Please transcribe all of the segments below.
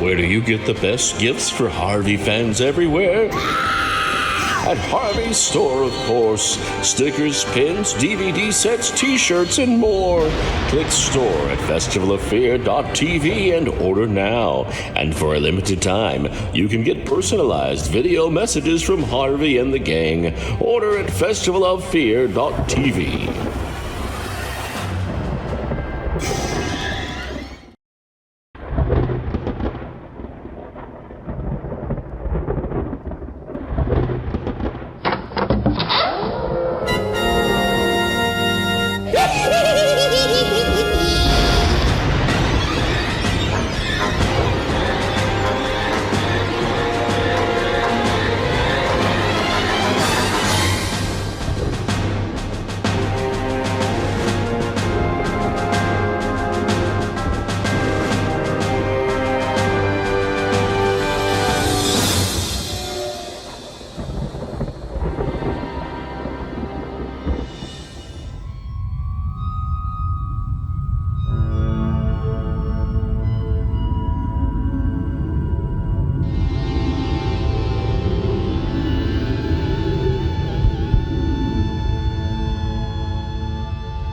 Where do you get the best gifts for Harvey fans everywhere? At Harvey's store, of course. Stickers, pins, DVD sets, t-shirts, and more. Click store at festivalofear.tv and order now. And for a limited time, you can get personalized video messages from Harvey and the gang. Order at festivalofear.tv.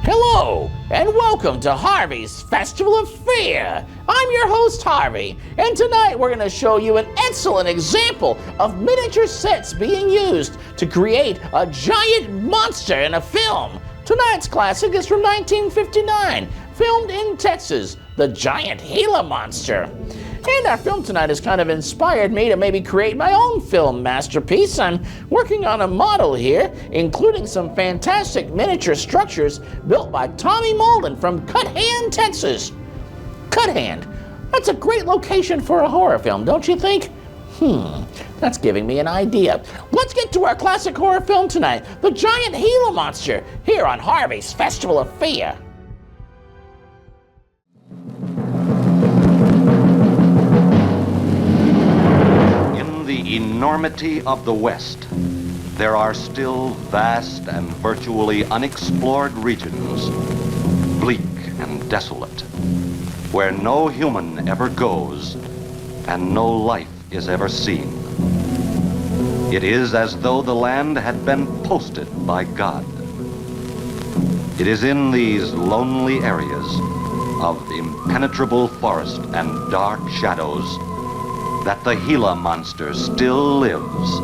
Hello, and welcome to Harvey's Festival of Fear. I'm your host, Harvey, and tonight we're going to show you an excellent example of miniature sets being used to create a giant monster in a film. Tonight's classic is from 1959, filmed in Texas, the Giant Gila Monster. And our film tonight has kind of inspired me to maybe create my own film masterpiece. I'm working on a model here, including some fantastic miniature structures built by Tommy Malden from Cuthand, Texas. Cuthand, that's a great location for a horror film, don't you think? That's giving me an idea. Let's get to our classic horror film tonight, The Giant Gila Monster, here on Harvey's Festival of Fear. The enormity of the West, there are still vast and virtually unexplored regions, bleak and desolate, where no human ever goes and no life is ever seen. It is as though the land had been posted by God. It is in these lonely areas of impenetrable forest and dark shadows that the Gila Monster still lives.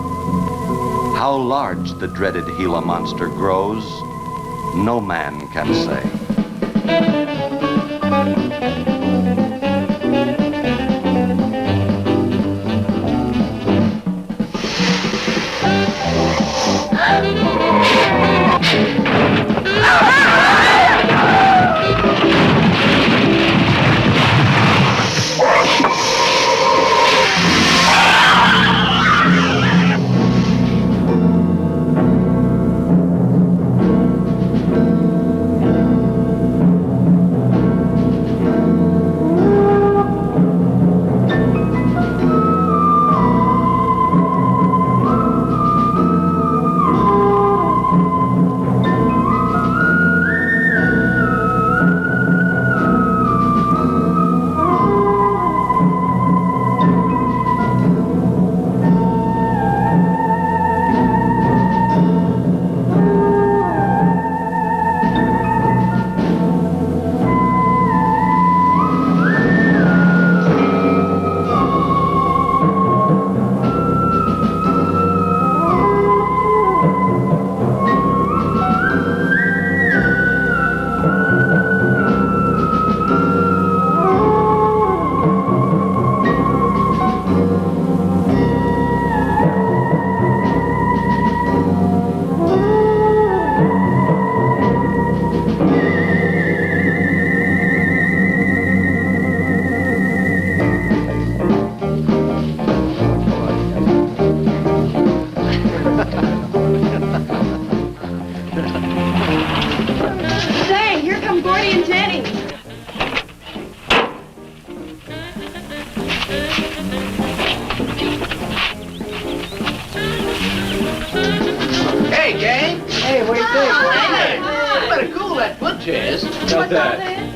How large the dreaded Gila Monster grows, no man can say.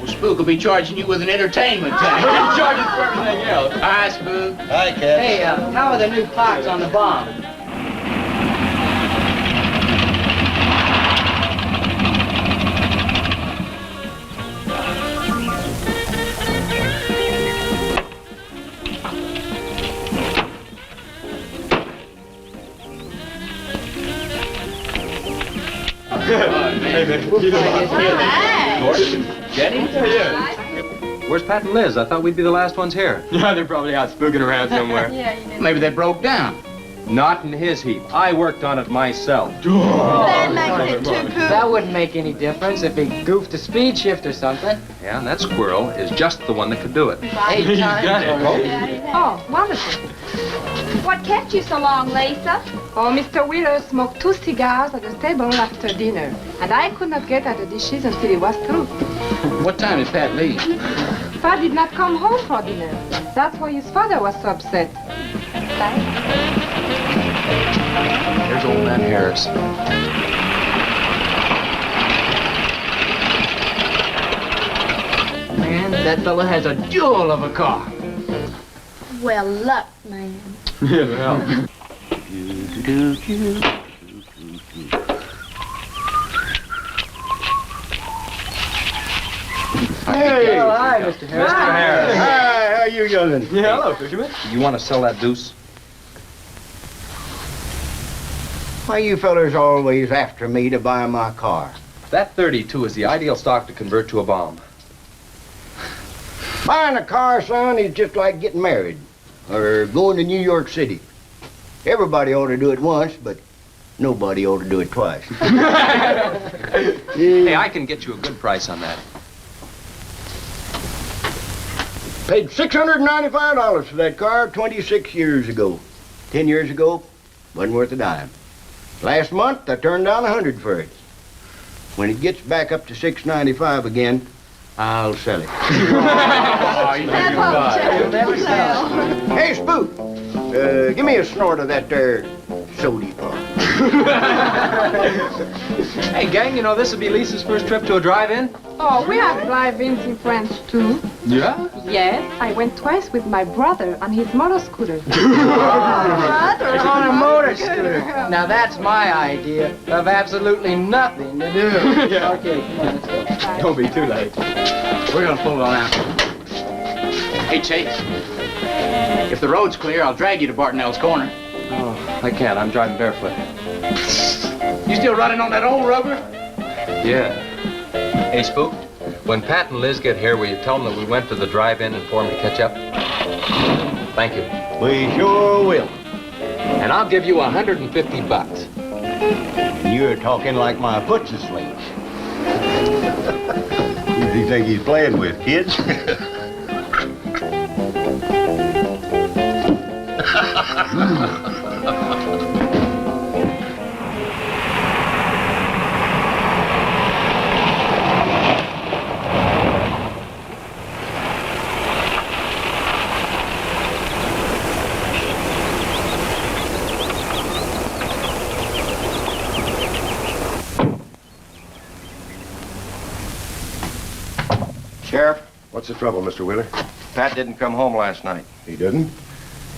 Spook will be charging you with an entertainment tax. We're charging for everything else. I Spook. Hi, Cat. Hey, how are the new parts on the bomb? Where's Pat and Liz? I thought we'd be the last ones here. Yeah, they're probably out spooking around somewhere. Maybe they broke down. Not in his heap. I worked on it myself. That makes it too cool. That wouldn't make any difference if he goofed a speed shift or something. Yeah, and that squirrel is just the one that could do it. 8 times already. Oh, wonderful. What kept you so long, Lisa? Oh, Mr. Wheeler smoked 2 cigars at the table after dinner, and I could not get at the dishes until he was through. What time did Pat leave? Pat did not come home for dinner. That's why his father was so upset. Here's old man Harris. Man, that fella has a jewel of a car. Well, luck, man. Yeah, well. Hey! Oh, hi, Mr. Harris. Hi, how you doing? Yeah, hello, fisherman. You want to sell that deuce? Why you fellers always after me to buy my car? That 32 is the ideal stock to convert to a bomb. Buying a car, son, is just like getting married or going to New York City. Everybody ought to do it once, but nobody ought to do it twice. Hey, I can get you a good price on that. Paid $695 for that car 26 years ago. 10 years ago, wasn't worth a dime. Last month, I turned down $100 for it. When it gets back up to $695 again, I'll sell it. Hey, Spook, give me a snort of that there sody pop. Hey, gang, you know this will be Lisa's first trip to a drive-in? Oh, we have drive-ins in France, too. Yeah? Yes, I went twice with my brother on his motor scooter. On a motor scooter. Now that's my idea of absolutely nothing to do. Yeah. Okay, come on, let's go. Don't be too late. We're gonna pull on out. Hey, Chase. If the road's clear, I'll drag you to Bartonell's corner. Oh, I can't. I'm driving barefoot. You still running on that old rubber? Yeah. Hey, Spook, when Pat and Liz get here, will you tell them that we went to the drive-in and for them to catch up? Thank you. We sure will. And I'll give you $150. You're talking like my foot's asleep. Who does he think he's playing with, kids? Sheriff, What's the trouble, Mr. Wheeler? Pat didn't come home last night. He didn't?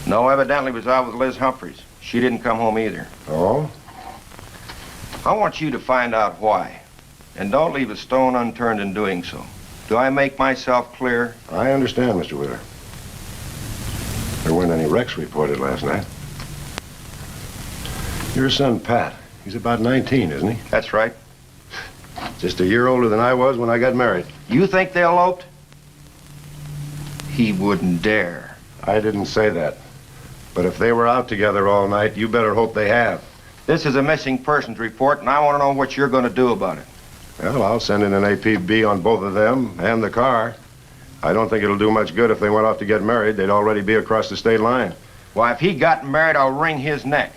No, evidently was out with Liz Humphreys. She didn't come home either. Oh? I want you to find out why. And don't leave a stone unturned in doing so. Do I make myself clear? I understand, Mr. Wheeler. There weren't any wrecks reported last night. Your son, Pat, he's about 19, isn't he? That's right. Just a year older than I was when I got married. You think they eloped? He wouldn't dare. I didn't say that. But if they were out together all night, you better hope they have. This is a missing persons report, and I want to know what you're going to do about it. Well, I'll send in an APB on both of them and the car. I don't think it'll do much good if they went off to get married. They'd already be across the state line. Why, if he got married, I'll wring his neck.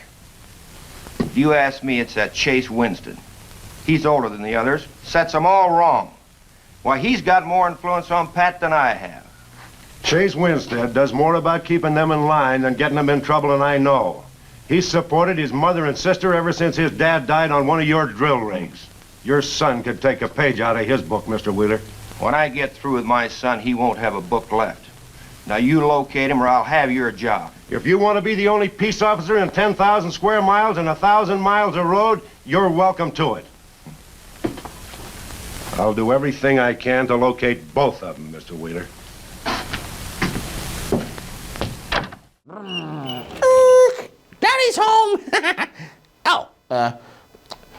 If you ask me, it's that Chase Winston. He's older than the others, sets them all wrong. Why, he's got more influence on Pat than I have. Chase Winstead does more about keeping them in line than getting them in trouble, and I know. He's supported his mother and sister ever since his dad died on one of your drill rigs. Your son could take a page out of his book, Mr. Wheeler. When I get through with my son, he won't have a book left. Now you locate him or I'll have your job. If you want to be the only peace officer in 10,000 square miles and 1,000 miles of road, you're welcome to it. I'll do everything I can to locate both of them, Mr. Wheeler. Daddy's home!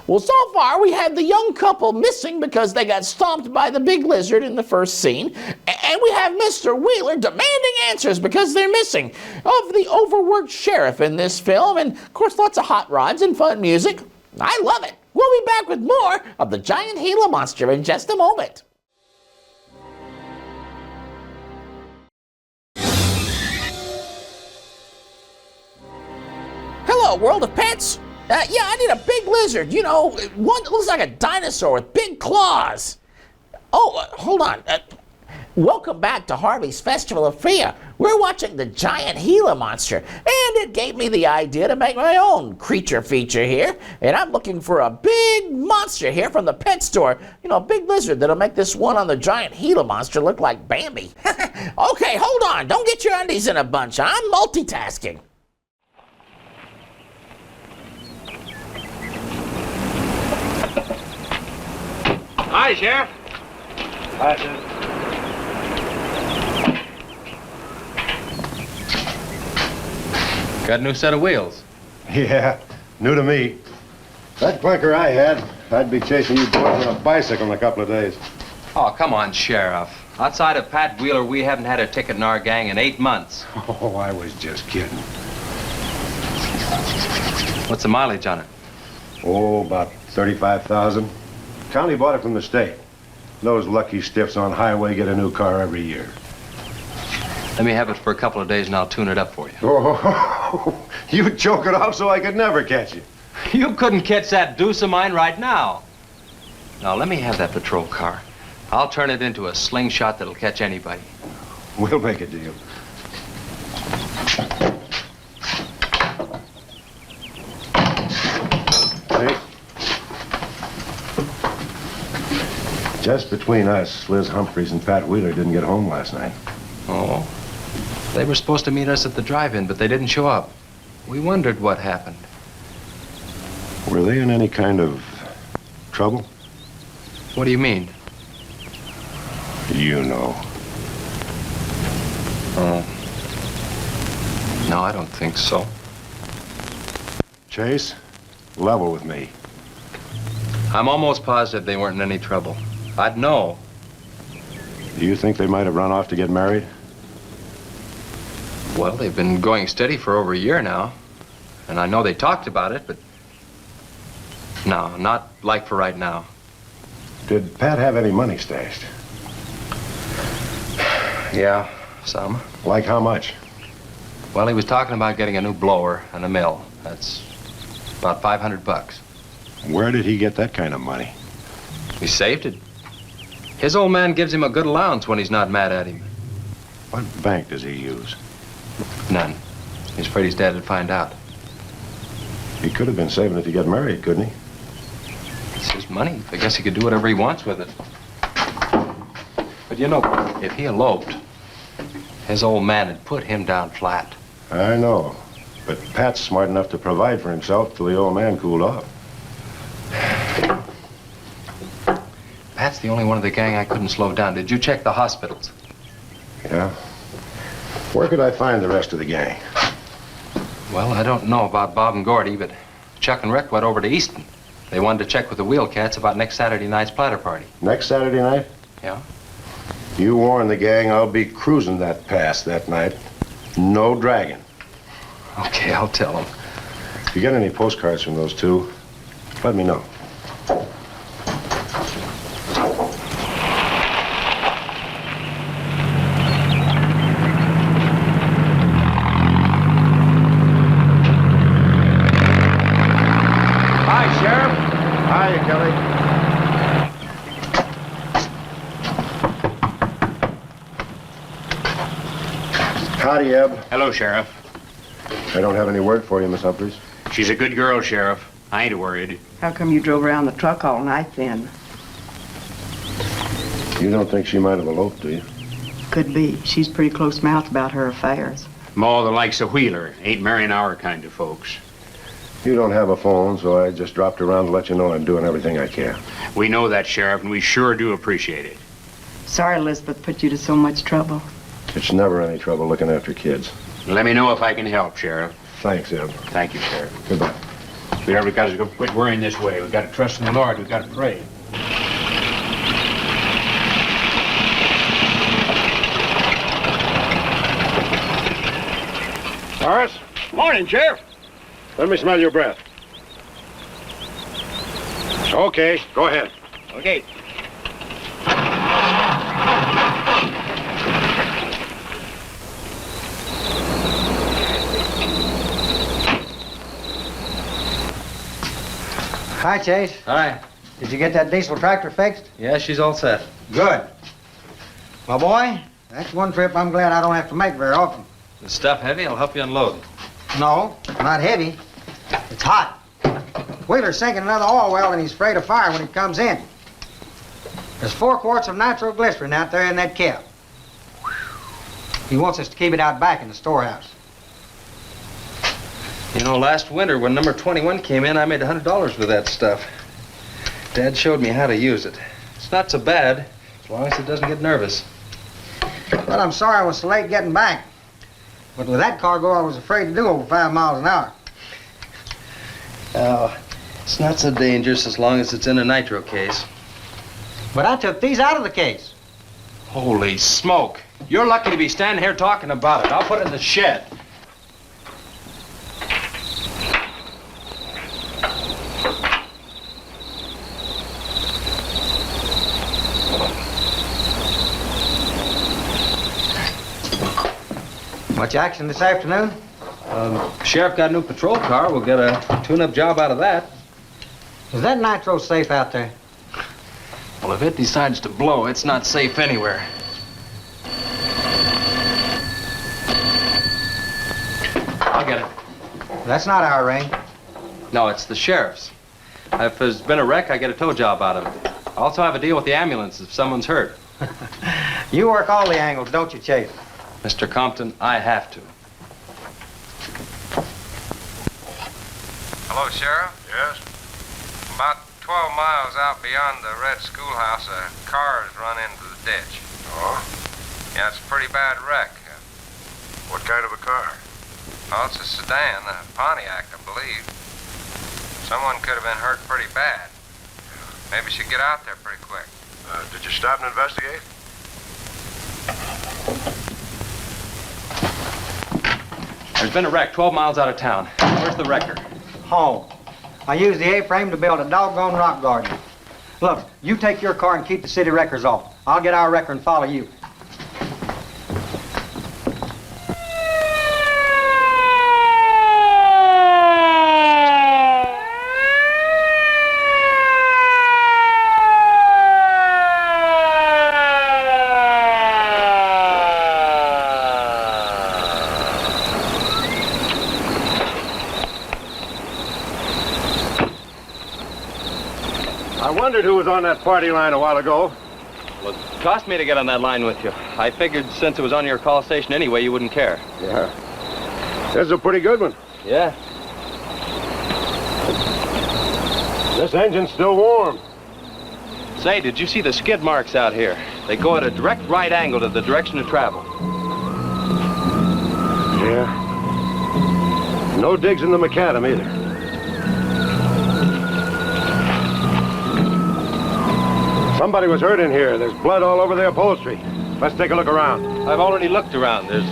Well, so far we had the young couple missing because they got stomped by the big lizard in the first scene. And we have Mr. Wheeler demanding answers because they're missing of the overworked sheriff in this film. And, of course, lots of hot rods and fun music. I love it. We'll be back with more of the Giant Gila Monster in just a moment. Hello, world of pets. Yeah, I need a big lizard. You know, one that looks like a dinosaur with big claws. Oh, hold on. Welcome back to Harvey's Festival of Fear. We're watching the Giant Gila Monster, and it gave me the idea to make my own creature feature here. And I'm looking for a big monster here from the pet store. You know, a big lizard that'll make this one on the Giant Gila Monster look like Bambi. Okay, hold on. Don't get your undies in a bunch. I'm multitasking. Hi, Sheriff. Hi, Sheriff. Got a new set of wheels. Yeah, new to me. That clunker I had, I'd be chasing you boys on a bicycle in a couple of days. Oh, come on, Sheriff. Outside of Pat Wheeler, we haven't had a ticket in our gang in 8 months. Oh, I was just kidding. What's the mileage on it? Oh, about 35,000. County bought it from the state. Those lucky stiffs on highway get a new car every year. Let me have it for a couple of days and I'll tune it up for you. Oh, you choke it off so I could never catch you. You couldn't catch that deuce of mine right now. Now, let me have that patrol car. I'll turn it into a slingshot that'll catch anybody. We'll make a deal. Hey. Just between us, Liz Humphreys and Pat Wheeler didn't get home last night. Oh. They were supposed to meet us at the drive-in, but they didn't show up. We wondered what happened. Were they in any kind of trouble? What do you mean? You know. Oh. No, I don't think so. Chase, level with me. I'm almost positive they weren't in any trouble. I'd know. Do you think they might have run off to get married? Well, they've been going steady for over a year now. And I know they talked about it, but no, not like for right now. Did Pat have any money stashed? Yeah, some. Like how much? Well, he was talking about getting a new blower and a mill. That's about $500. Where did he get that kind of money? He saved it. His old man gives him a good allowance when he's not mad at him. What bank does he use? None. He's afraid his dad would find out. He could have been saving it to get married, couldn't he? It's his money. I guess he could do whatever he wants with it. But you know, if he eloped, his old man had put him down flat. I know. But Pat's smart enough to provide for himself till the old man cooled off. Pat's the only one of the gang I couldn't slow down. Did you check the hospitals? Yeah. Where could I find the rest of the gang? Well, I don't know about Bob and Gordy, but Chuck and Rick went over to Easton. They wanted to check with the Wheel Cats about next Saturday night's platter party. Next Saturday night? Yeah. You warn the gang I'll be cruising that pass that night. No dragging. Okay, I'll tell them. If you get any postcards from those two, let me know. Hi, Sheriff. Hiya, Kelly. Howdy, Eb. Hello, Sheriff. I don't have any word for you, Miss Humphreys. She's a good girl, Sheriff. I ain't worried. How come you drove around the truck all night then? You don't think she might have eloped, do you? Could be. She's pretty close-mouthed about her affairs. Ma, the likes of Wheeler, ain't marrying our kind of folks. You don't have a phone, so I just dropped around to let you know I'm doing everything I can. We know that, Sheriff, and we sure do appreciate it. Sorry Elizabeth put you to so much trouble. It's never any trouble looking after kids. Let me know if I can help, Sheriff. Thanks, Ed. Thank you, Sheriff. Goodbye. We have got to quit worrying this way. We've got to trust in the Lord. We've got to pray. Horace? Morning, Sheriff. Let me smell your breath. Okay, go ahead. Okay. Hi, Chase. Hi. Did you get that diesel tractor fixed? Yeah, she's all set. Good. My boy, that's one trip I'm glad I don't have to make very often. The stuff heavy? I'll help you unload. No, not heavy. It's hot. Wheeler's sinking another oil well and he's afraid of fire when he comes in. There's 4 quarts of nitroglycerin out there in that cap. He wants us to keep it out back in the storehouse. You know, last winter when number 21 came in, I made $100 with that stuff. Dad showed me how to use it. It's not so bad, as long as it doesn't get nervous. Well, I'm sorry I was so late getting back. But with that cargo, I was afraid to do over 5 miles an hour. Oh, it's not so dangerous as long as it's in a nitro case. But I took these out of the case. Holy smoke. You're lucky to be standing here talking about it. I'll put it in the shed. Much action this afternoon? Sheriff got a new patrol car. We'll get a tune-up job out of that. Is that nitro safe out there? Well, if it decides to blow, it's not safe anywhere. I'll get it. That's not our ring. No, it's the sheriff's. If there's been a wreck, I get a tow job out of it. I also have a deal with the ambulance if someone's hurt. You work all the angles, don't you, Chase? Mr. Compton, I have to. Hello, Sheriff? Yes? About 12 miles out beyond the red schoolhouse, a car's run into the ditch. Oh? Yeah, it's a pretty bad wreck. What kind of a car? Oh, it's a sedan, a Pontiac, I believe. Someone could have been hurt pretty bad. Maybe you should get out there pretty quick. Did you stop and investigate? There's been a wreck 12 miles out of town. Where's the wrecker? Home. I used the A-frame to build a doggone rock garden. Look, you take your car and keep the city wreckers off. I'll get our wrecker and follow you. I wondered who was on that party line a while ago. Well, it cost me to get on that line with you. I figured since it was on your call station anyway, you wouldn't care. Yeah. This is a pretty good one. Yeah. This engine's still warm. Say, did you see the skid marks out here? They go at a direct right angle to the direction of travel. Yeah. No digs in the macadam either. Somebody was hurt in here. There's blood all over the upholstery. Let's take a look around. I've already looked around. There's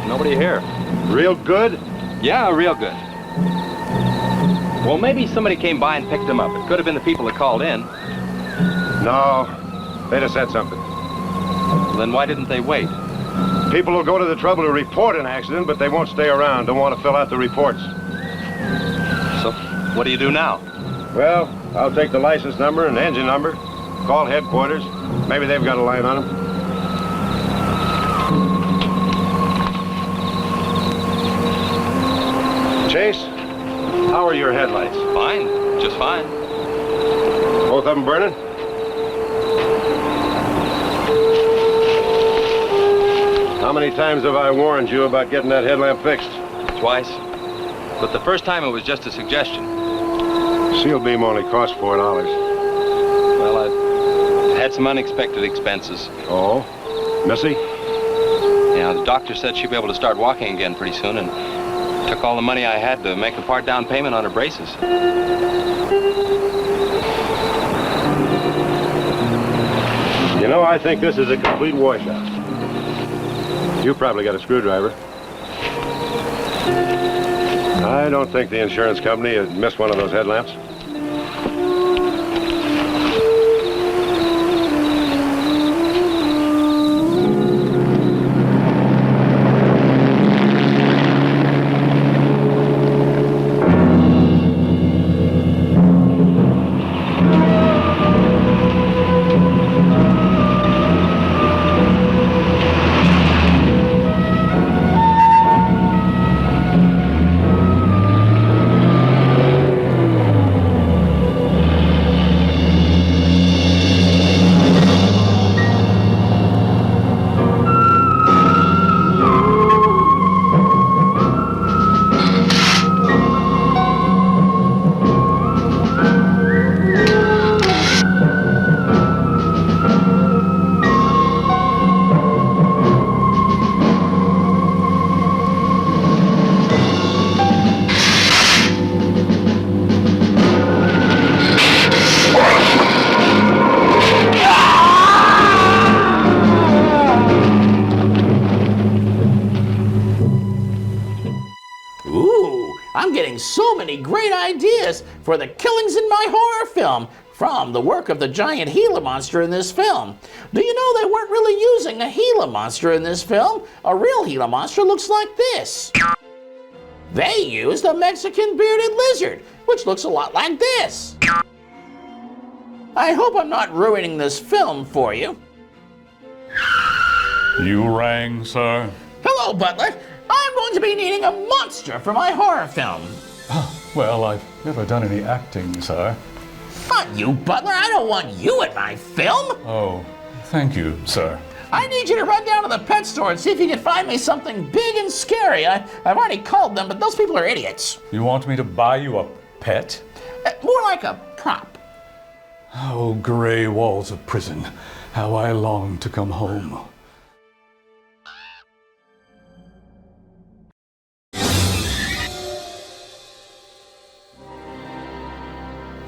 nobody here. Real good? Yeah, real good. Well, maybe somebody came by and picked them up. It could have been the people that called in. No. They'd have said something. Then why didn't they wait? People will go to the trouble to report an accident, but they won't stay around. Don't want to fill out the reports. So, what do you do now? Well, I'll take the license number and engine number. Call headquarters. Maybe they've got a line on them. Chase, how are your headlights? Fine. Just fine. Both of them burning? How many times have I warned you about getting that headlamp fixed? Twice. But the first time it was just a suggestion. Seal beam only cost $4. Well, I had some unexpected expenses. Oh? Missy? Yeah, the doctor said she'd be able to start walking again pretty soon and took all the money I had to make a part down payment on her braces. You know, I think this is a complete washout. You probably got a screwdriver. I don't think the insurance company had missed one of those headlamps. So many great ideas for the killings in my horror film from the work of the Giant Gila Monster in this film. Do you know they weren't really using a Gila Monster in this film? A real Gila Monster looks like this. They used a Mexican bearded lizard, which looks a lot like this. I hope I'm not ruining this film for you. You rang, sir? Hello, Butler. I'm going to be needing a monster for my horror film. Well, I've never done any acting, sir. Not you, Butler. I don't want you in my film. Oh, thank you, sir. I need you to run down to the pet store and see if you can find me something big and scary. I've already called them, but those people are idiots. You want me to buy you a pet? More like a prop. Oh, gray walls of prison. How I long to come home.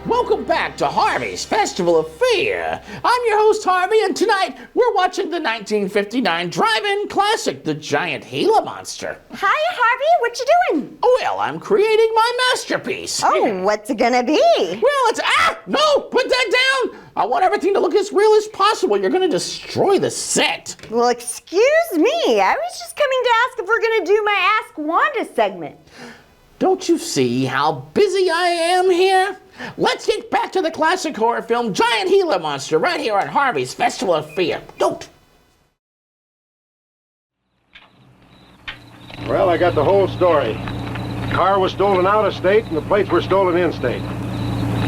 Welcome back to Harvey's Festival of Fear. I'm your host, Harvey, and tonight we're watching the 1959 drive-in classic, The Giant Gila Monster. Hi, Harvey. What you doing? Well, I'm creating my masterpiece. Oh, what's it gonna be? Well, it's... No! Put that down! I want everything to look as real as possible. You're gonna destroy the set. Well, excuse me. I was just coming to ask if we're gonna do my Ask Wanda segment. Don't you see how busy I am here? Let's get back to the classic horror film Giant Gila Monster right here on Harvey's Festival of Fear. Don't. Well, I got the whole story. The car was stolen out of state and the plates were stolen in state.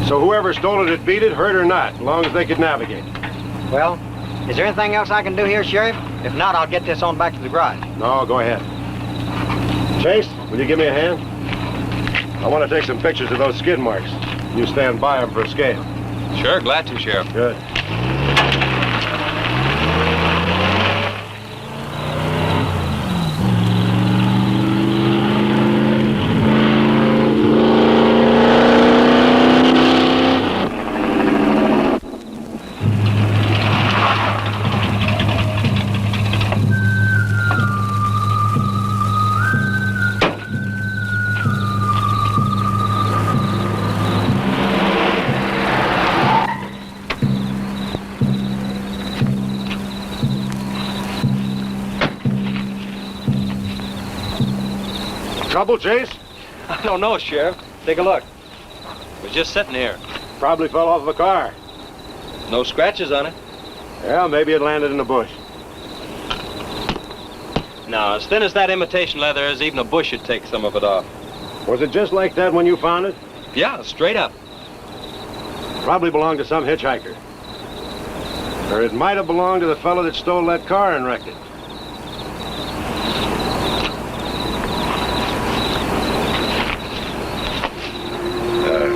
So whoever stole it beat it, hurt or not, as long as they could navigate. Well, is there anything else I can do here, Sheriff? If not, I'll get this on back to the garage. No, go ahead. Chase, will you give me a hand? I want to take some pictures of those skid marks. You stand by them for a scale. Sure, glad to, Sheriff. Good. Trouble, Chase? I don't know, Sheriff. Take a look. It was just sitting here. Probably fell off the car. No scratches on it. Yeah, maybe it landed in a bush. No, as thin as that imitation leather is, even a bush should take some of it off. Was it just like that when you found it? Yeah, straight up. Probably belonged to some hitchhiker. Or it might have belonged to the fellow that stole that car and wrecked it.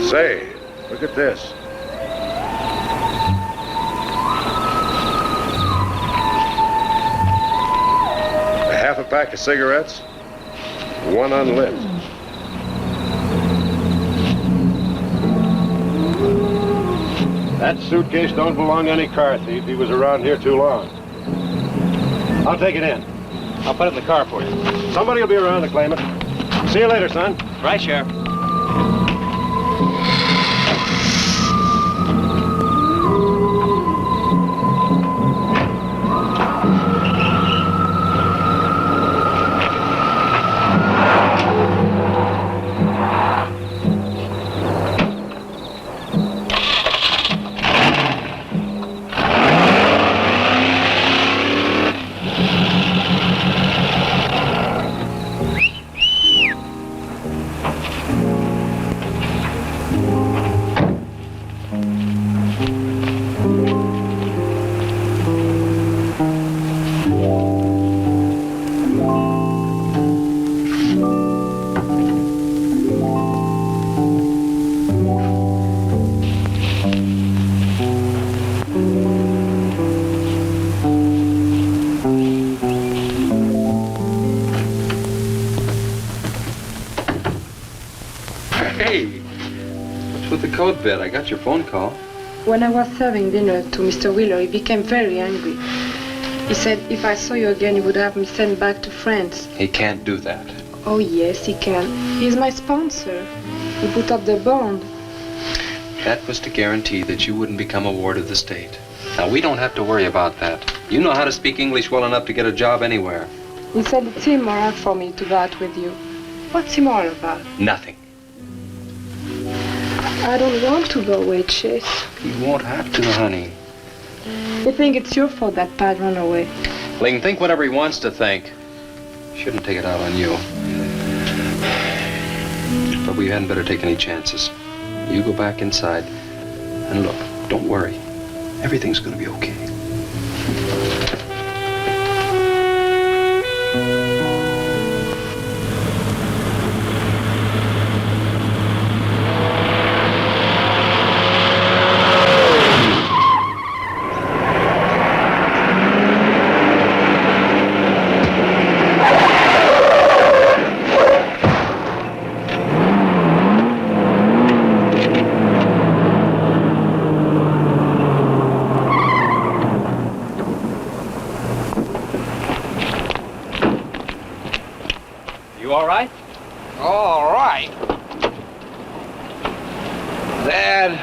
Say, look at this. A half a pack of cigarettes, one unlit. That suitcase don't belong to any car thief. He was around here too long. I'll take it in. I'll put it in the car for you. Somebody will be around to claim it. See you later, son. Right, Sheriff. Hey, what's with the coat bed? I got your phone call. When I was serving dinner to Mr. Wheeler, he became very angry. He said if I saw you again, he would have me sent back to France. He can't do that. Oh, yes, he can. He's my sponsor. He put up the bond. That was to guarantee that you wouldn't become a ward of the state. Now, we don't have to worry about that. You know how to speak English well enough to get a job anywhere. He said it's immoral for me to go out with you. What's immoral about? Nothing. I don't want to go away, Chase. You won't have to, honey. You think it's your fault that Pat ran away? Well, he can think whatever he wants to think. Shouldn't take it out on you. But we hadn't better take any chances. You go back inside. And look, don't worry. Everything's gonna be okay. You all right? All right. Dad,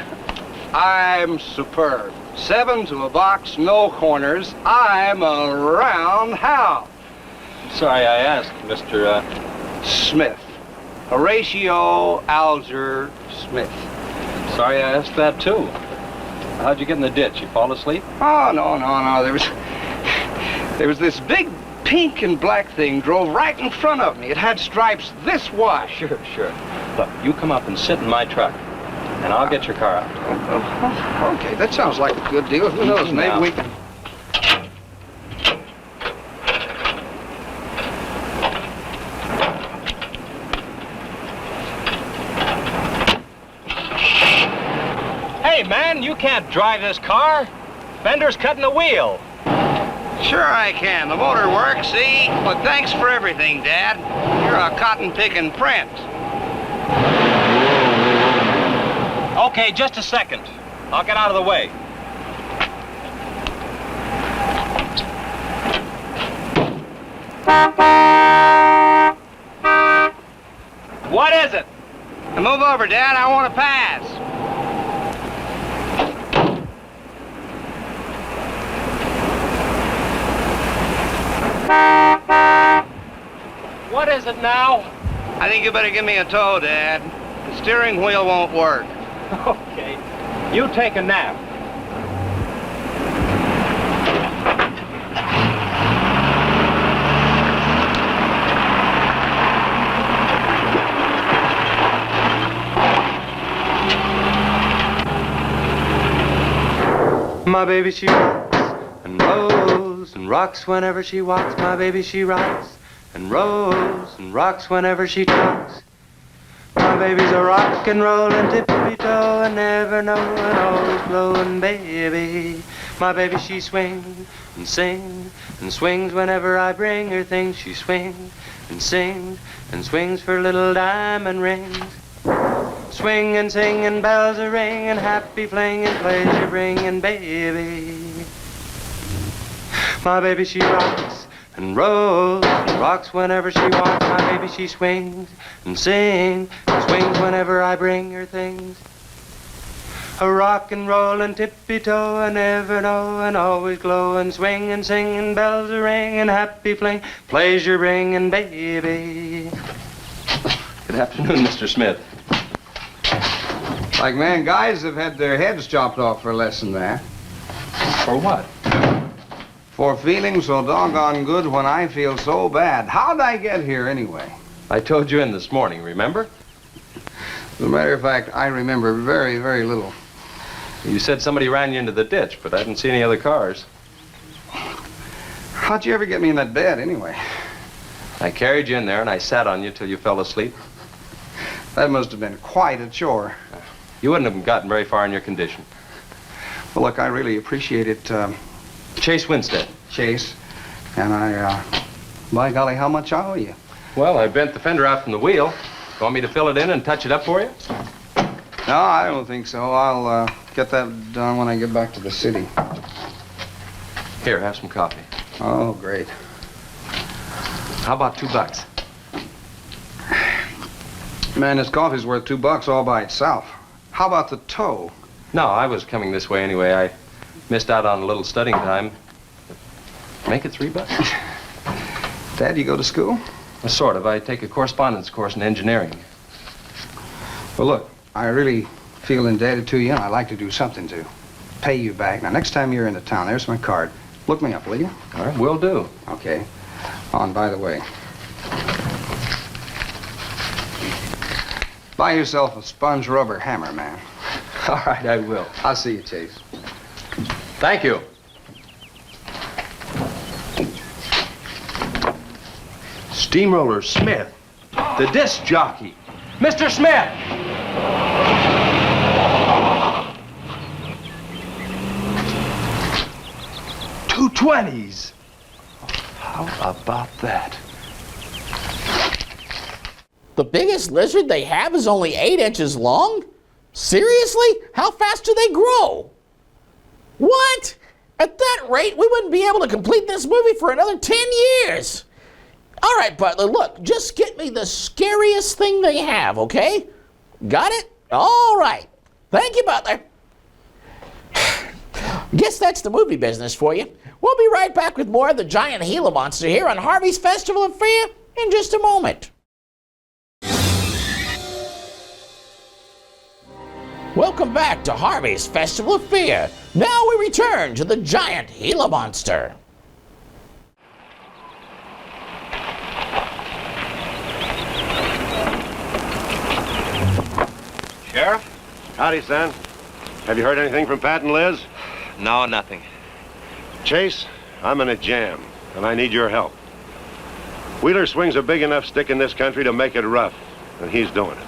I'm superb. 7 to a box, no corners. I'm a roundhouse. Sorry I asked, Mr. Smith. Horatio Alger Smith. Sorry I asked that, too. How'd you get in the ditch? You fall asleep? Oh, no. There was this big pink and black thing drove right in front of me. It had stripes this wide. Sure. Look, you come up and sit in my truck, and I'll get your car out. Okay, that sounds like a good deal. Who knows, maybe we can... Hey, man, you can't drive this car. Fender's cutting the wheel. Sure I can. The motor works, see? But thanks for everything, Dad. You're a cotton-picking prince. Okay, just a second. I'll get out of the way. What is it? Now move over, Dad. I want to pass. What is it now? I think you better give me a tow, Dad. The steering wheel won't work. Okay. You take a nap. My baby, she rocks and rolls and rocks whenever she walks. My baby, she rocks and rolls and rocks whenever she talks. My baby's a rock and rollin' tippy-toe and never knowin', always blowin' baby. My baby, she swings and sings and swings whenever I bring her things. She swings and swings for little diamond rings. Swing and sing and bells a ring and happy fling and pleasure bringing baby. My baby, she rocks and rolls and rocks whenever she walks. My baby, she swings and sings and swings whenever I bring her things. A rock and roll and tippy-toe and ever know and always glow and swing and sing and bells a ring and happy fling, pleasure bringing baby. Good afternoon, Mr. Smith. Like, man, guys have had their heads chopped off for less than that. For what? For feeling so doggone good when I feel so bad. How'd I get here, anyway? I told you in this morning, remember? As a matter of fact, I remember very, very little. You said somebody ran you into the ditch, but I didn't see any other cars. How'd you ever get me in that bed, anyway? I carried you in there, and I sat on you till you fell asleep. That must have been quite a chore. You wouldn't have gotten very far in your condition. Well, look, I really appreciate it. Chase Winstead. Chase. And by golly, how much I owe you? Well, I bent the fender out from the wheel. Want me to fill it in and touch it up for you? No, I don't think so. I'll get that done when I get back to the city. Here, have some coffee. Oh, great. How about $2? Man, this coffee's worth $2 all by itself. How about the tow? No, I was coming this way anyway. I missed out on a little studying time. Make it $3. Dad, you go to school? Well, sort of. I take a correspondence course in engineering. Well, look, I really feel indebted to you, and I'd like to do something to pay you back. Now, next time you're in the town, there's my card. Look me up, will you? All right, will do. Okay. Oh, and by the way, buy yourself a sponge rubber hammer, man. All right, I will. I'll see you, Chase. Thank you. Steamroller Smith, the disc jockey. Mr. Smith! $2.20s. How about that? The biggest lizard they have is only 8 inches long? Seriously? How fast do they grow? What? At that rate, we wouldn't be able to complete this movie for another 10 years. All right, Butler, look, just get me the scariest thing they have, okay? Got it? All right. Thank you, Butler. Guess that's the movie business for you. We'll be right back with more of the Giant Gila Monster here on Harvey's Festival of Fear in just a moment. Welcome back to Harvey's Festival of Fear. Now we return to the Giant Gila Monster. Sheriff? Howdy, son. Have you heard anything from Pat and Liz? No, nothing. Chase, I'm in a jam, and I need your help. Wheeler swings a big enough stick in this country to make it rough, and he's doing it.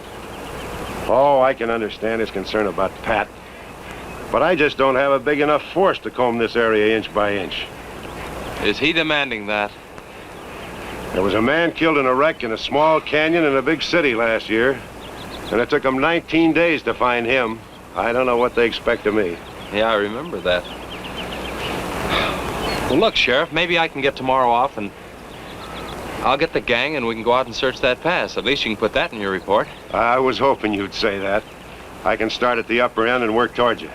Oh, I can understand his concern about Pat, but I just don't have a big enough force to comb this area inch by inch. Is he demanding that? There was a man killed in a wreck in a small canyon in a big city last year, and it took them 19 days to find him. I don't know what they expect of me. Yeah, I remember that. Well, look, Sheriff, maybe I can get tomorrow off and I'll get the gang and we can go out and search that pass. At least you can put that in your report. I was hoping you'd say that. I can start at the upper end and work towards you.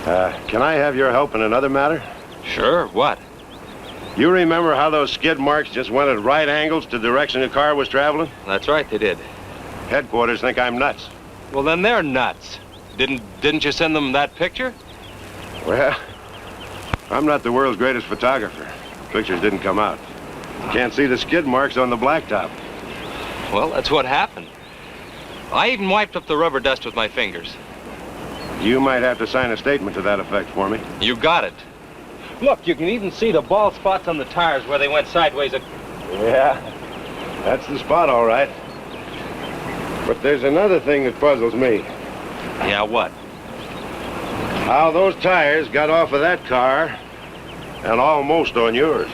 Can I have your help in another matter? Sure, what? You remember how those skid marks just went at right angles to the direction the car was traveling? That's right, they did. Headquarters think I'm nuts. Well, then they're nuts. Didn't you send them that picture? Well, I'm not the world's greatest photographer. The pictures didn't come out. Can't see the skid marks on the blacktop. Well, that's what happened. I even wiped up the rubber dust with my fingers. You might have to sign a statement to that effect for me. You got it. Look, you can even see the bald spots on the tires where they went sideways. Yeah, that's the spot, all right. But there's another thing that puzzles me. Yeah, what? How those tires got off of that car and almost on yours.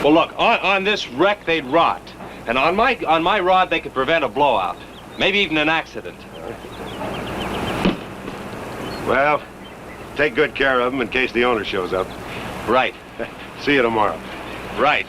Well, look, on this wreck, they'd rot. And on my rod, they could prevent a blowout. Maybe even an accident. Well, take good care of them in case the owner shows up. Right. See you tomorrow. Right.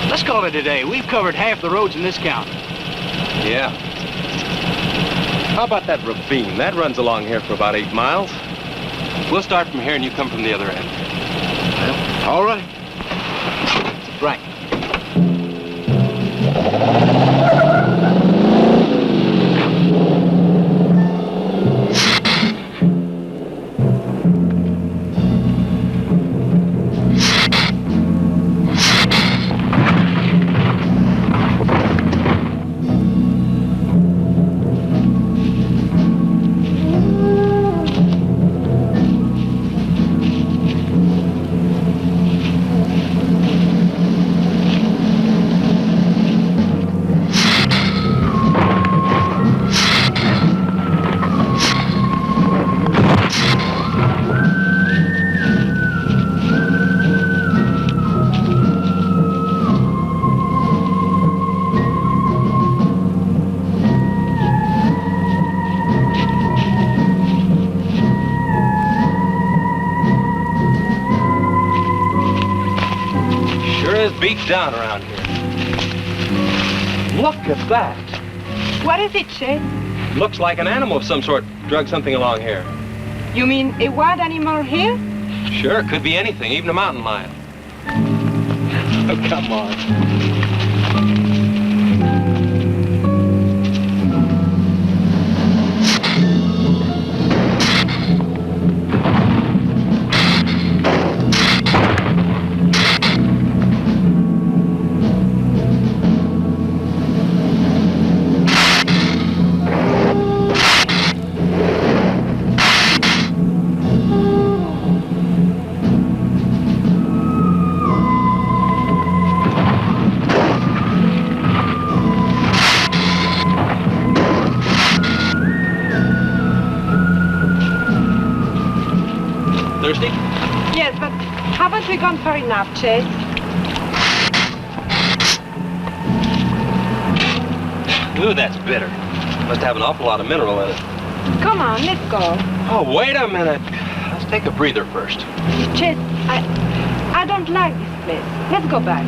Let's call it a day. We've covered half the roads in this county. Yeah. How about that ravine? That runs along here for about 8 miles. We'll start from here and you come from the other end. Well, all right. Right. Beat down around here. Look at that. What is it, Shay? Looks like an animal of some sort drug something along here. You mean a wild animal here? Sure, could be anything, even a mountain lion. Oh, come on. Thirsty? Yes, but haven't we gone far enough, Chase? Ooh, that's bitter. Must have an awful lot of mineral in it. Come on, let's go. Oh, wait a minute. Let's take a breather first. Chase, I don't like this place. Let's go back.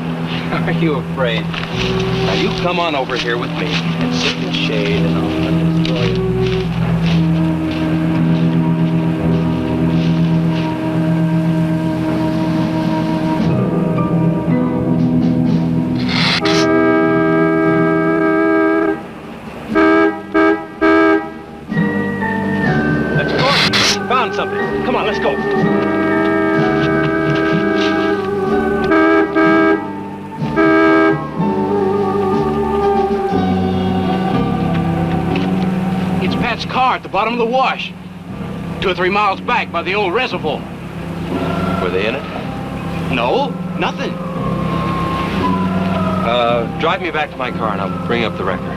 Are you afraid? Now, you come on over here with me and sit in the shade and I'll destroy you. Something. Come on, let's go. It's Pat's car at the bottom of the wash. 2 or 3 miles back by the old reservoir. Were they in it? No, nothing. Drive me back to my car and I'll bring up the record.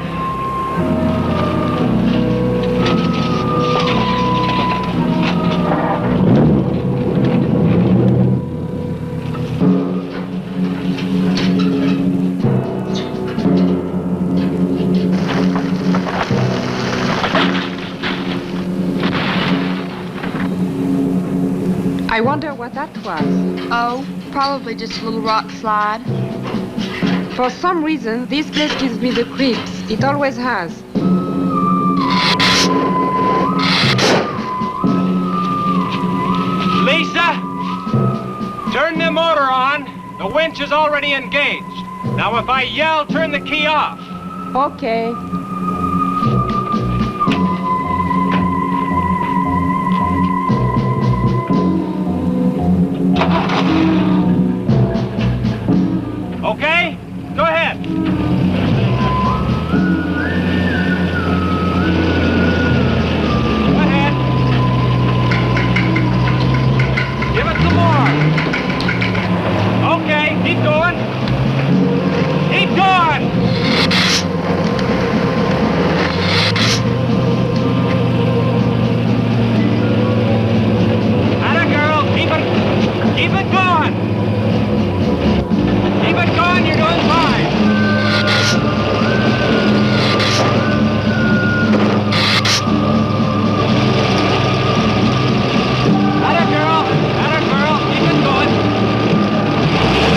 I wonder what that was. Oh, probably just a little rock slide. For some reason, this place gives me the creeps. It always has. Lisa! Turn the motor on. The winch is already engaged. Now, if I yell, turn the key off. Okay. Okay? Go ahead. Go ahead. Give it some more. Okay, keep going. Keep going. Atta girl, keep it going. Keep it going, you're doing fine. Atta girl, keep it going. You're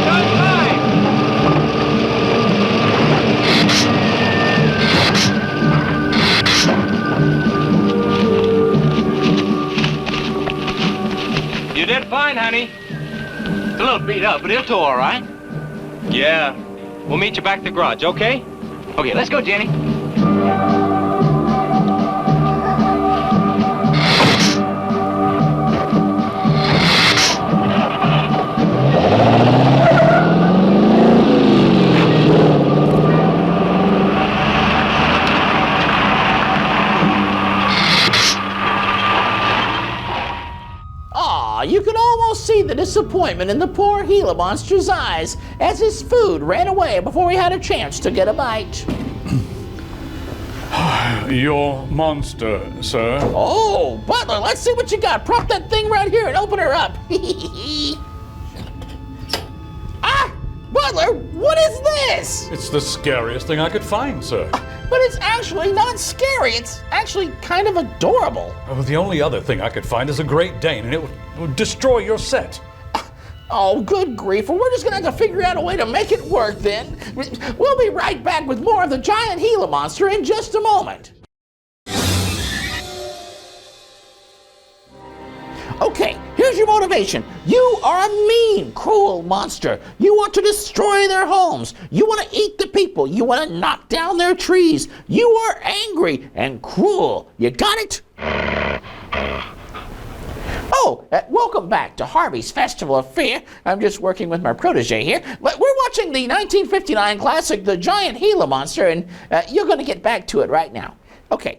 doing fine. You did fine, honey. It's a little beat up, but he'll tow all right. Yeah. We'll meet you back at the garage, okay? Okay, let's go, Jenny. Aw, you can almost see the disappointment in the poor Gila Monster's eyes as his food ran away before he had a chance to get a bite. Your monster, sir. Oh, Butler, let's see what you got. Prop that thing right here and open her up. Ah, Butler, what is this? It's the scariest thing I could find, sir. But it's actually not scary. It's actually kind of adorable. Oh, the only other thing I could find is a Great Dane, and it would destroy your set. Oh, good grief. Well, we're just going to have to figure out a way to make it work then. We'll be right back with more of the Giant Gila Monster in just a moment. Okay, here's your motivation. You are a mean, cruel monster. You want to destroy their homes. You want to eat the people. You want to knock down their trees. You are angry and cruel. You got it? Oh, welcome back to Harvey's Festival of Fear. I'm just working with my protege here. We're watching the 1959 classic, The Giant Gila Monster, and you're going to get back to it right now. Okay.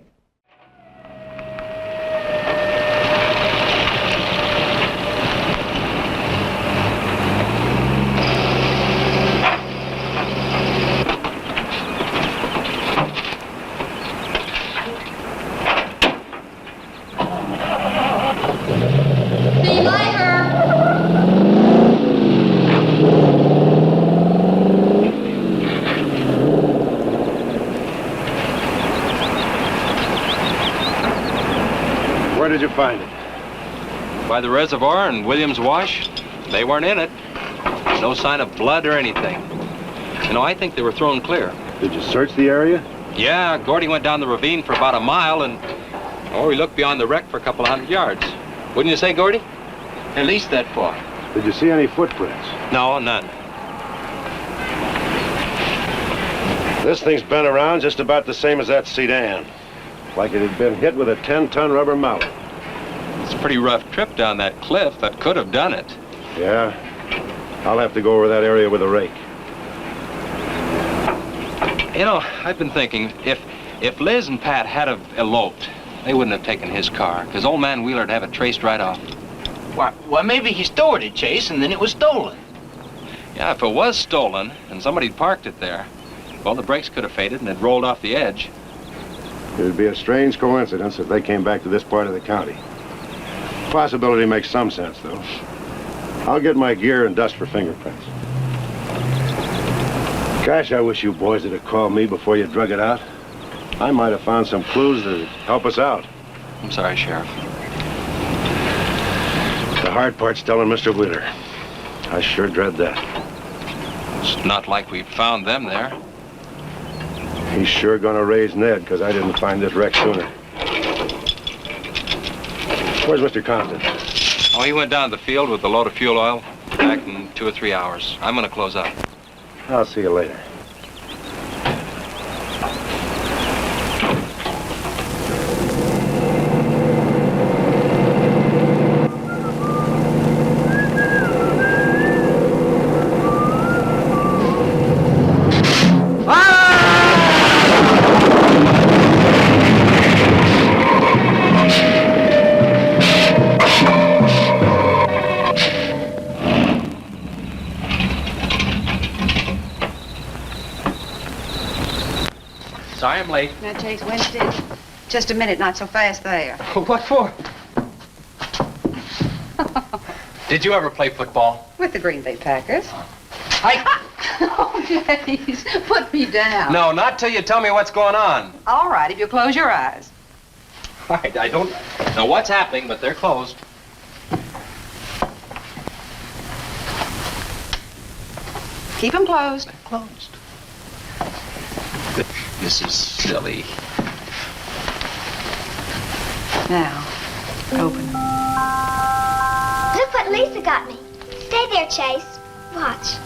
Where did you find it? By the reservoir and Williams Wash. They weren't in it. No sign of blood or anything. You know, I think they were thrown clear. Did you search the area? Yeah, Gordy went down the ravine for about a mile and... Oh, he looked beyond the wreck for a couple of 100 yards. Wouldn't you say, Gordy? At least that far. Did you see any footprints? No, none. This thing's been around just about the same as that sedan. Like it had been hit with a 10-ton rubber mallet. It's a pretty rough trip down that cliff. That could have done it. Yeah. I'll have to go over that area with a rake. You know, I've been thinking, if Liz and Pat had have eloped, they wouldn't have taken his car, because old man Wheeler'd have it traced right off. Why, maybe he stored it, Chase, and then it was stolen. Yeah, if it was stolen, and somebody'd parked it there, well, the brakes could have faded and it rolled off the edge. It'd be a strange coincidence if they came back to this part of the county. Possibility makes some sense, though. I'll get my gear and dust for fingerprints. Gosh, I wish you boys would have called me before you drug it out. I might have found some clues that'd help us out. I'm sorry, Sheriff. The hard part's telling Mr. Wheeler. I sure dread that. It's not like we found them there. He's sure gonna raise Ned, because I didn't find this wreck sooner. Where's Mr. Compton? Oh, he went down to the field with a load of fuel oil. Back in 2 or 3 hours. I'm gonna close up. I'll see you later. Sorry I'm late. Now, Chase Winstead, just a minute, not so fast there. What for? Did you ever play football? With the Green Bay Packers. I... Oh, Chase, put me down. No, not till you tell me what's going on. All right, if you close your eyes. All right, I don't know what's happening, but they're closed. Keep them closed. They're closed. This is silly. Now, open them. Look what Lisa got me. Stay there, Chase. Watch.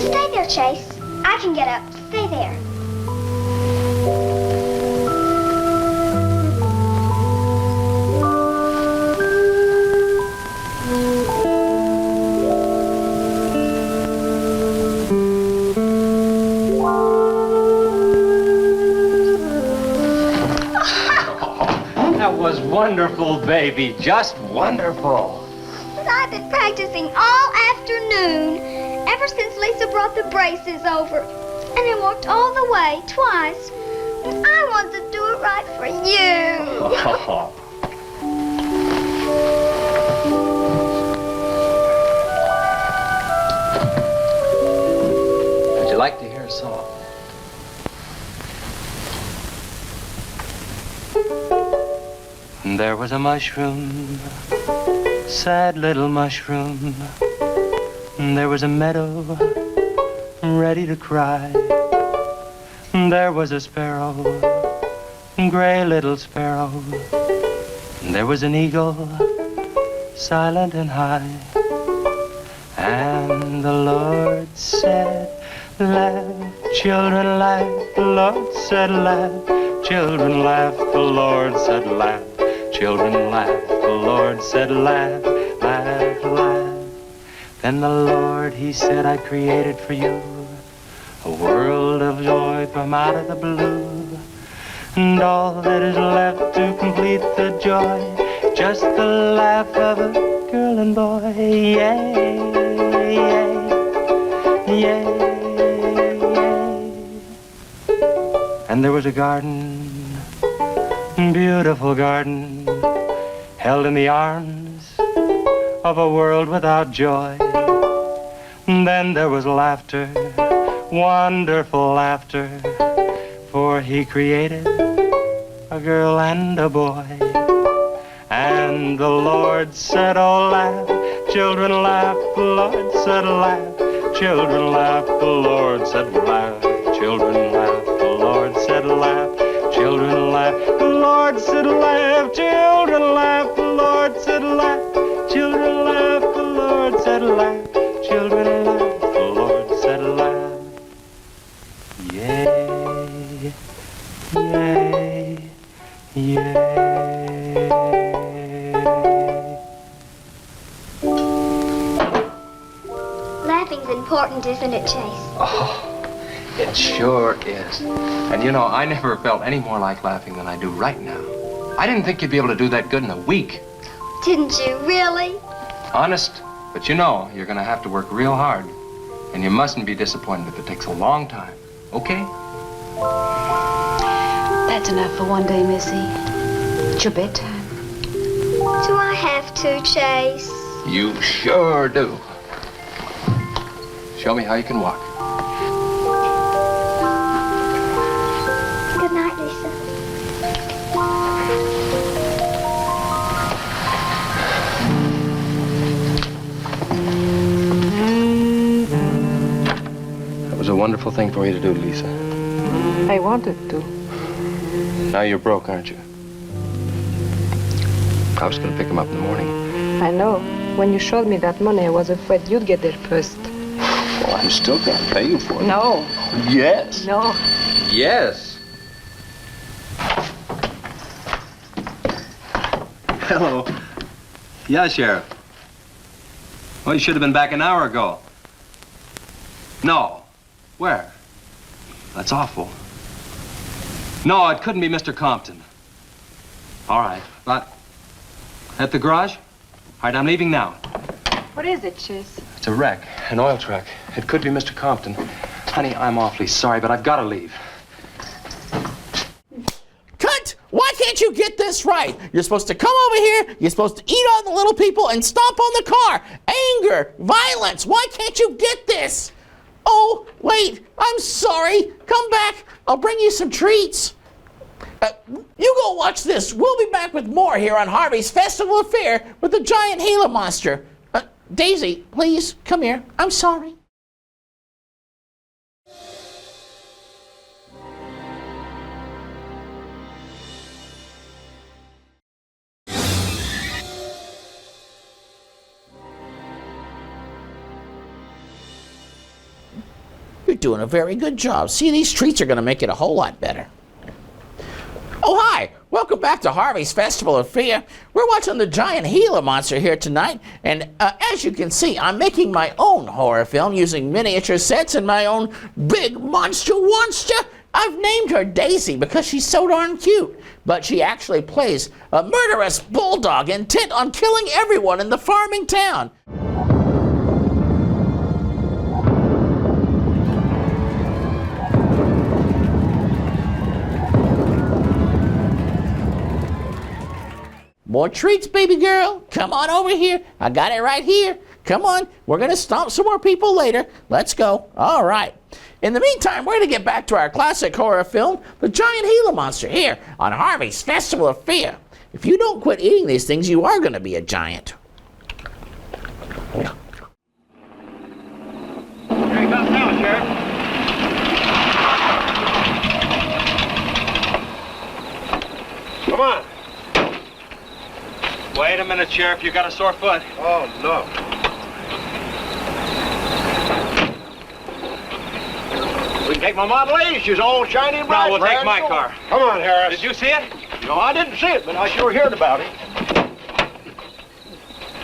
Stay there, Chase. I can get up. Stay there. That was wonderful, baby. Just wonderful. I've been practicing all afternoon, ever since Lisa brought the braces over. And I walked all the way, twice. And I wanted to do it right for you. Would you like to hear a song? There was a mushroom, sad little mushroom. There was a meadow, ready to cry. There was a sparrow, gray little sparrow. There was an eagle, silent and high. And the Lord said, laugh, children, laugh. The Lord said, laugh, children, laugh. The Lord said, laugh, children, laugh. The Lord said, laugh, laugh, laugh. Then the Lord, he said, I created for you a world of joy from out of the blue. And all that is left to complete the joy, just the laugh of a girl and boy. Yay, yay, yay, yay. And there was a garden, beautiful garden, held in the arms of a world without joy. And then there was laughter, wonderful laughter, for he created a girl and a boy. And the Lord said, oh, laugh, children, laugh. The Lord said, laugh, children, laugh. The Lord said, laugh, children, laugh. The Lord said, laugh, children, laugh. The Lord said, laugh, children, laugh. The Lord said, laugh, children, laugh. The Lord said, laugh, children, laugh. The Lord said, laugh. Yay, yay, yay. Laughing's important, isn't it, Chase? Oh, it sure is. And you know, I never felt any more like laughing than I do right now. I didn't think you'd be able to do that good in a week. Didn't you, really? Honest. But you know, you're gonna have to work real hard. And you mustn't be disappointed if it takes a long time. Okay? That's enough for one day, Missy. It's your bedtime. Do I have to, Chase? You sure do. Show me how you can walk. Good night, Lisa. That was a wonderful thing for you to do, Lisa. I wanted to. Now you're broke, aren't you? I was gonna pick him up in the morning. I know. When you showed me that money, I was afraid you'd get there first. Well, I'm still gonna pay you for it. No. Yes. No. Yes. Hello. Yeah, Sheriff. Well, you should have been back an hour ago. No. Where? That's awful. No, it couldn't be Mr. Compton. All right, but at the garage? All right, I'm leaving now. What is it, Chiz? It's a wreck, an oil truck. It could be Mr. Compton. Honey, I'm awfully sorry, but I've got to leave. Cut! Why can't you get this right? You're supposed to come over here, you're supposed to eat on the little people and stomp on the car. Anger, violence, why can't you get this? Oh, wait, I'm sorry. Come back, I'll bring you some treats. You go watch this. We'll be back with more here on Harvey's Festival of Fear with the Giant Gila Monster. Daisy, please, come here. I'm sorry. You're doing a very good job. See, these treats are going to make it a whole lot better. Oh, hi. Welcome back to Harvey's Festival of Fear. We're watching the Giant Gila Monster here tonight, and as you can see, I'm making my own horror film using miniature sets and my own big monster. I've named her Daisy because she's so darn cute, but she actually plays a murderous bulldog intent on killing everyone in the farming town. More treats, baby girl. Come on over here. I got it right here. Come on. We're going to stomp some more people later. Let's go. All right. In the meantime, we're going to get back to our classic horror film, The Giant Gila Monster, here on Harvey's Festival of Fear. If you don't quit eating these things, you are going to be a giant. Here he comes now, Sheriff. Come on. Wait a minute, Sheriff. You got a sore foot. Oh, no. We can take my Model A. She's all shiny and bright. No, we'll take my car. Come on, Harris. Did you see it? No, I didn't see it, but I sure heard about it.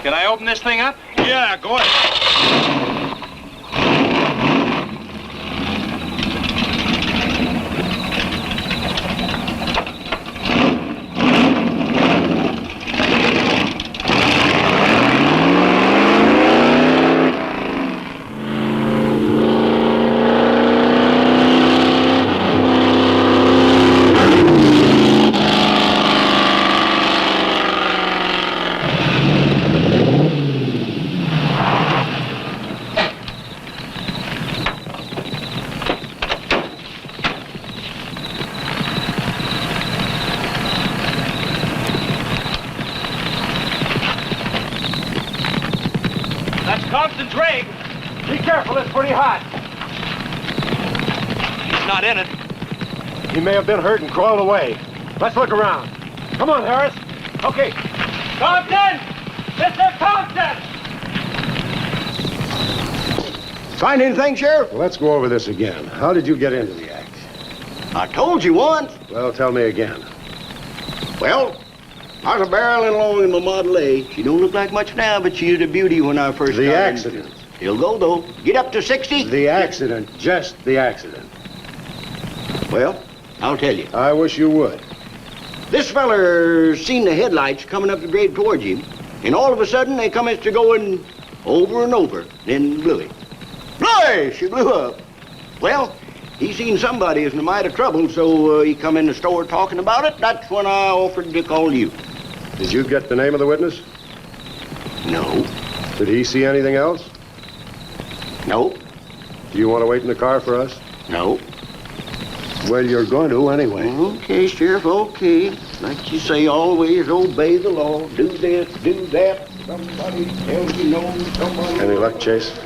Can I open this thing up? Yeah, go ahead. Compton's rig. Be careful, it's pretty hot. He's not in it. He may have been hurt and crawled away. Let's look around. Come on, Harris. Okay. Compton! Mr. Compton! Find anything, Sheriff? Well, let's go over this again. How did you get into the act? I told you once. Well, tell me again. Well, I was barreling along in my Model A. She don't look like much now, but she was a beauty when I first started. The accident. He'll go, though. Get up to 60. The accident. Just the accident. Well, I'll tell you. I wish you would. This feller seen the headlights coming up the grade towards him, and all of a sudden they commenced to going over and over, then blew him. Blah! She blew up. Well, he seen somebody was in a mite of trouble, so he come in the store talking about it. That's when I offered to call you. Did you get the name of the witness? No. Did he see anything else? No. Do you want to wait in the car for us? No. Well, you're going to anyway. Okay, Sheriff, okay. Like you say, always obey the law. Do this, do that. Somebody tells you no, somebody... Any luck, Chase?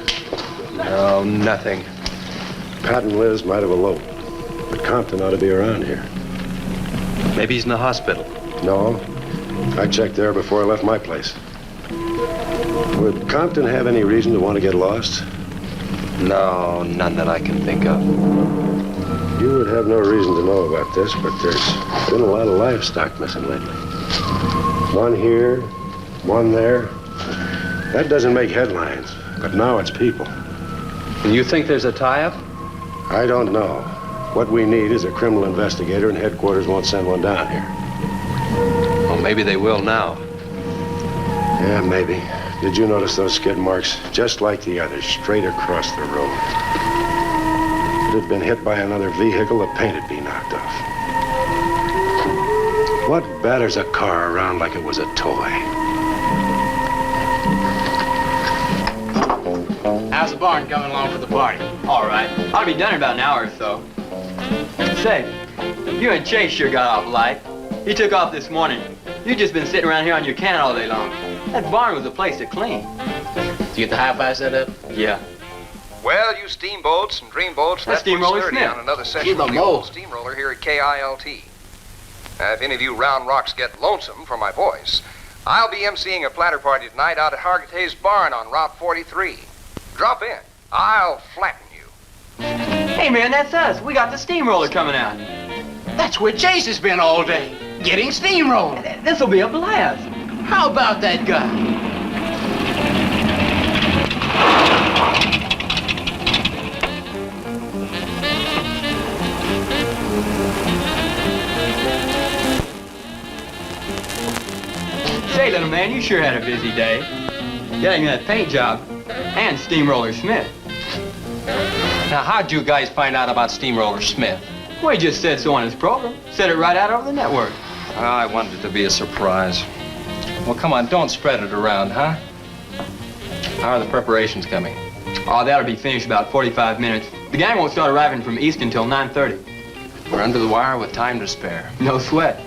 No, nothing. Pat and Liz might have eloped, but Compton ought to be around here. Maybe he's in the hospital. No. I checked there before I left my place. Would Compton have any reason to want to get lost? No, none that I can think of. You would have no reason to know about this, but there's been a lot of livestock missing lately. One here, one there. That doesn't make headlines, but now it's people. You think there's a tie-up? I don't know. What we need is a criminal investigator, and headquarters won't send one down here. Well, maybe they will now. Yeah, maybe. Did you notice those skid marks? Just like the others, straight across the road. If it had been hit by another vehicle, the paint would be knocked off. What batters a car around like it was a toy? How's the barn coming along for the party? All right. Ought to be done in about an hour or so. Say, you and Chase sure got off light. He took off this morning. You've just been sitting around here on your can all day long. That barn was a place to clean. Did you get the hi-fi set up? Yeah. Well, you steamboats and dreamboats, That's that puts Steamroller 30 Smith. on another session of the old steamroller here at KILT. If any of you round rocks get lonesome for my voice, I'll be emceeing a platter party tonight out at Hargitay's barn on Route 43. Drop in. I'll flatten you. Hey, man, that's us. We got the steamroller coming out. That's where Chase has been all day, getting steamrolled. This'll be a blast. How about that guy? Say, little man, you sure had a busy day. Getting that paint job and Steamroller Smith. Now, how'd you guys find out about Steamroller Smith? Well, he just said so on his program. Said it right out over the network. I wanted it to be a surprise. Well, come on, don't spread it around, huh? How are the preparations coming? Oh, that'll be finished about 45 minutes. The gang won't start arriving from East until 9:30. We're under the wire with time to spare. No sweat.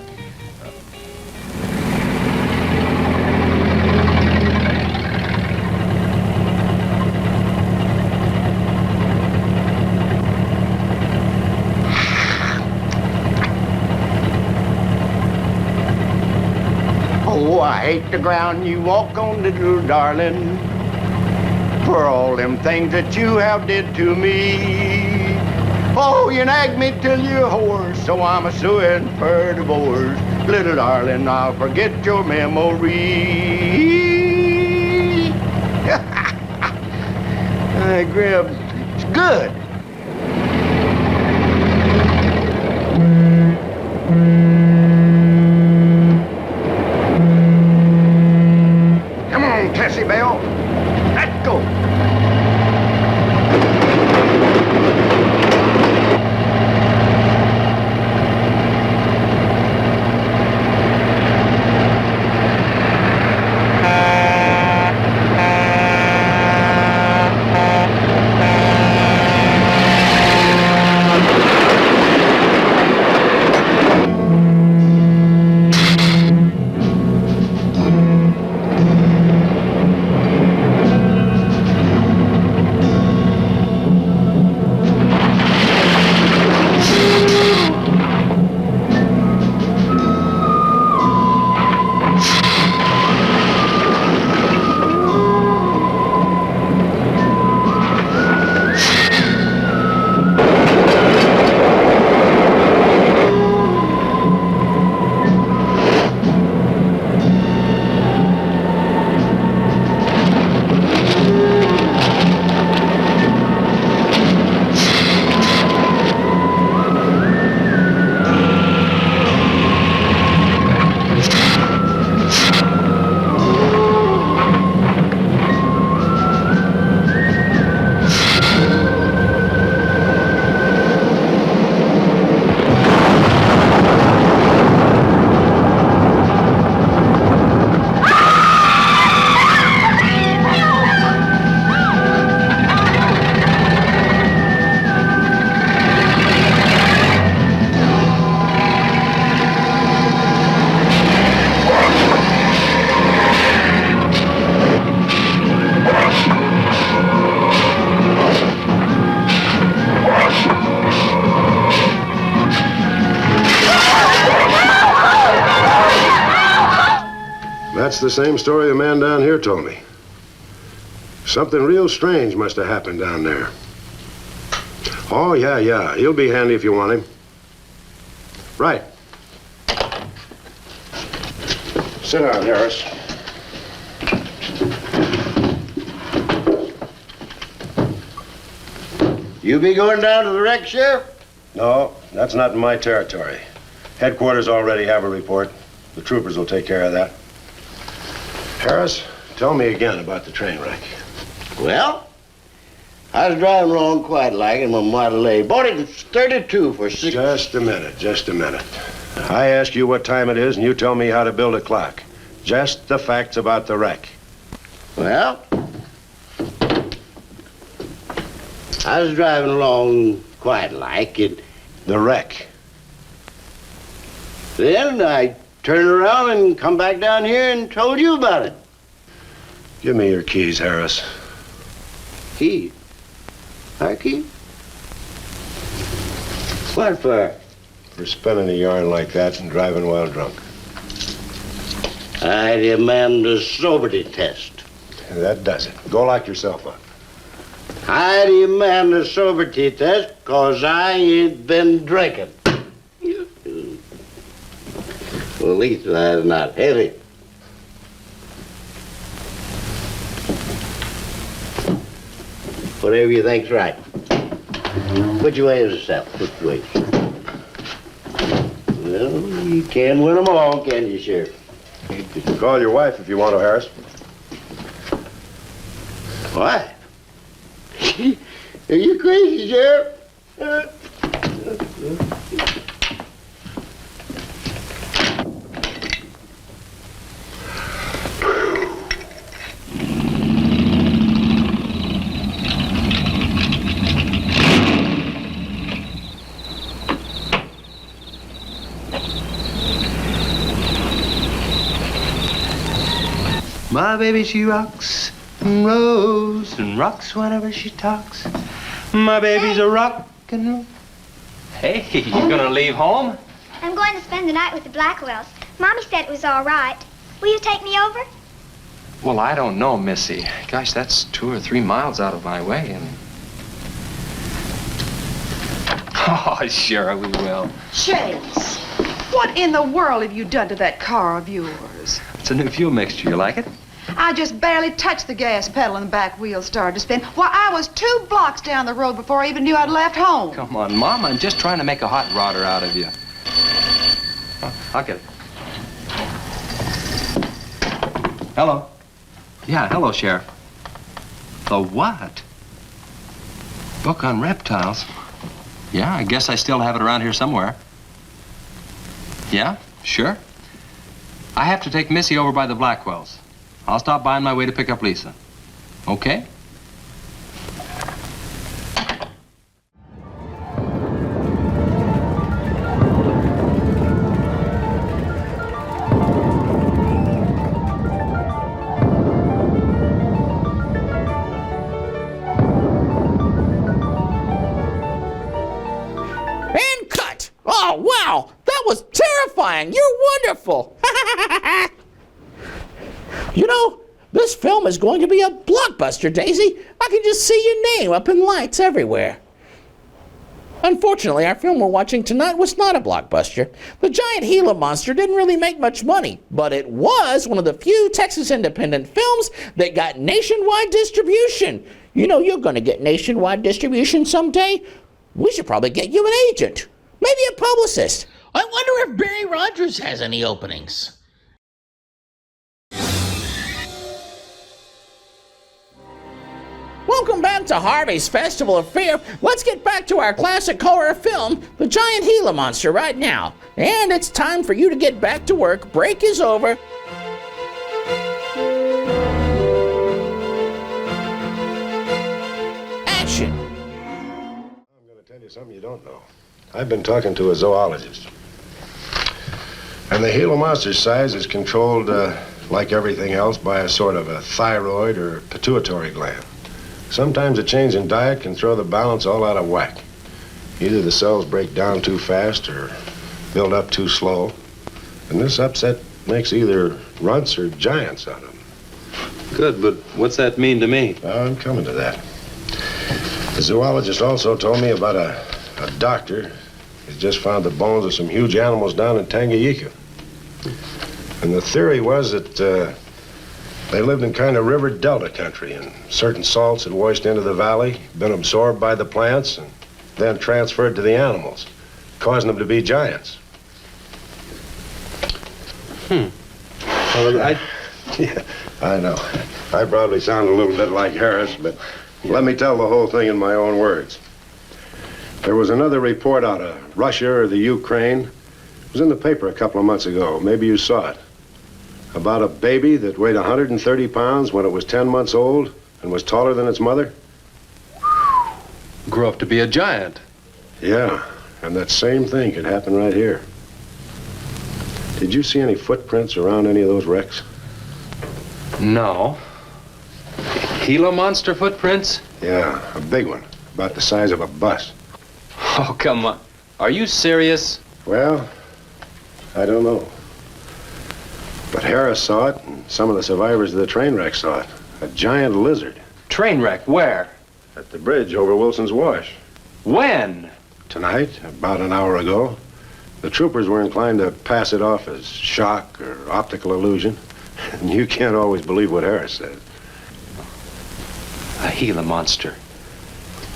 Oh, I hate the ground you walk on, little darling, for all them things that you have did to me. Oh, you nag me till you're hoarse, so I'm a-suing for divorce. Little darling, I'll forget your memory. Grib, it's good. Come on, Tessie Bell. Let's go. That's the same story the man down here told me. Something real strange must have happened down there. Oh, yeah. He'll be handy if you want him. Right. Sit down, Harris. You be going down to the wreck, Sheriff? No, that's not in my territory. Headquarters already have a report. The troopers will take care of that. Harris, tell me again about the train wreck. Well, I was driving along quite like in my Model A. Bought it in 32 for $6. Just a minute. I ask you what time it is, and you tell me how to build a clock. Just the facts about the wreck. Well, I was driving along quite like it. The wreck. Then I turned around and come back down here and told you about it. Give me your keys, Harris. Keys? Our keys? What for? For spinning a yarn like that and driving while drunk. I demand a sobriety test. That does it. Go lock yourself up. I demand a sobriety test because I ain't been drinking. Well, at least that's not heavy. Whatever you think's right. Which way is yourself? Which way? Well, you can't win them all, can you, Sheriff? You can call your wife if you want to, Harris. Why? Are you crazy, Sheriff? My baby, she rocks and rolls and rocks whenever she talks. My baby's a rock and roll. Hey, you gonna leave home? I'm going to spend the night with the Blackwells. Mommy said it was all right. Will you take me over? Well, I don't know, Missy. Gosh, that's 2 or 3 miles out of my way, and... Oh, sure, we will. Chase, what in the world have you done to that car of yours? It's a new fuel mixture. You like it? I just barely touched the gas pedal and the back wheel started to spin. Why, I was 2 blocks down the road before I even knew I'd left home. Come on, Mom. I'm just trying to make a hot rodder out of you. Oh, I'll get it. Hello. Yeah, hello, Sheriff. The what? Book on reptiles? Yeah, I guess I still have it around here somewhere. Yeah, sure. I have to take Missy over by the Blackwells. I'll stop by on my way to pick up Lisa. Okay? And cut! Oh, wow! That was terrifying! You're wonderful! You know, this film is going to be a blockbuster, Daisy. I can just see your name up in lights everywhere. Unfortunately, our film we're watching tonight was not a blockbuster. The Giant Gila Monster didn't really make much money, but it was one of the few Texas independent films that got nationwide distribution. You know, you're going to get nationwide distribution someday. We should probably get you an agent. Maybe a publicist. I wonder if Barry Rogers has any openings. Welcome back to Harvey's Festival of Fear. Let's get back to our classic horror film, The Giant Gila Monster, right now. And it's time for you to get back to work. Break is over. Action. I'm going to tell you something you don't know. I've been talking to a zoologist. And the Gila Monster's size is controlled, like everything else, by a sort of a thyroid or pituitary gland. Sometimes a change in diet can throw the balance all out of whack. Either the cells break down too fast or build up too slow. And this upset makes either runts or giants out of them. Good, but what's that mean to me? Well, I'm coming to that. The zoologist also told me about a doctor who's just found the bones of some huge animals down in Tanganyika. And the theory was that they lived in kind of river delta country, and certain salts had washed into the valley, been absorbed by the plants, and then transferred to the animals, causing them to be giants. Well, Yeah, I know. I probably sound a little bit like Harris, but let me tell the whole thing in my own words. There was another report out of Russia or the Ukraine. It was in the paper a couple of months ago. Maybe you saw it. About a baby that weighed 130 pounds when it was 10 months old and was taller than its mother. Grew up to be a giant. Yeah, and that same thing could happen right here. Did you see any footprints around any of those wrecks? No. Gila Monster footprints? Yeah, a big one, about the size of a bus. Oh, come on. Are you serious? Well, I don't know. But Harris saw it, and some of the survivors of the train wreck saw it. A giant lizard. Train wreck? Where? At the bridge over Wilson's Wash. When? Tonight, about an hour ago. The troopers were inclined to pass it off as shock or optical illusion. And you can't always believe what Harris says. A Gila Monster.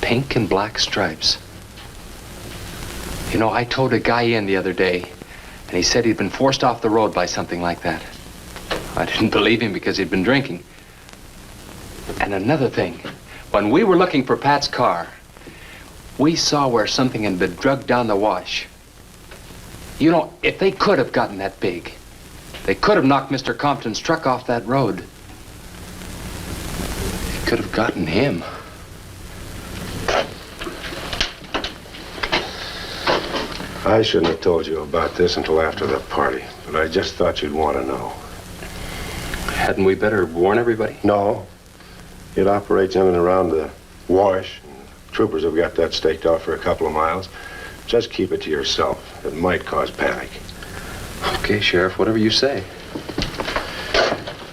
Pink and black stripes. You know, I towed a guy in the other day, and he said he'd been forced off the road by something like that. I didn't believe him because he'd been drinking. And another thing, when we were looking for Pat's car, we saw where something had been drugged down the wash. You know, if they could have gotten that big, they could have knocked Mr. Compton's truck off that road. They could have gotten him. I shouldn't have told you about this until after the party, but I just thought you'd want to know. Hadn't we better warn everybody? No. It operates in and around the wash. Troopers have got that staked out for a couple of miles. Just keep it to yourself. It might cause panic. Okay, Sheriff, whatever you say.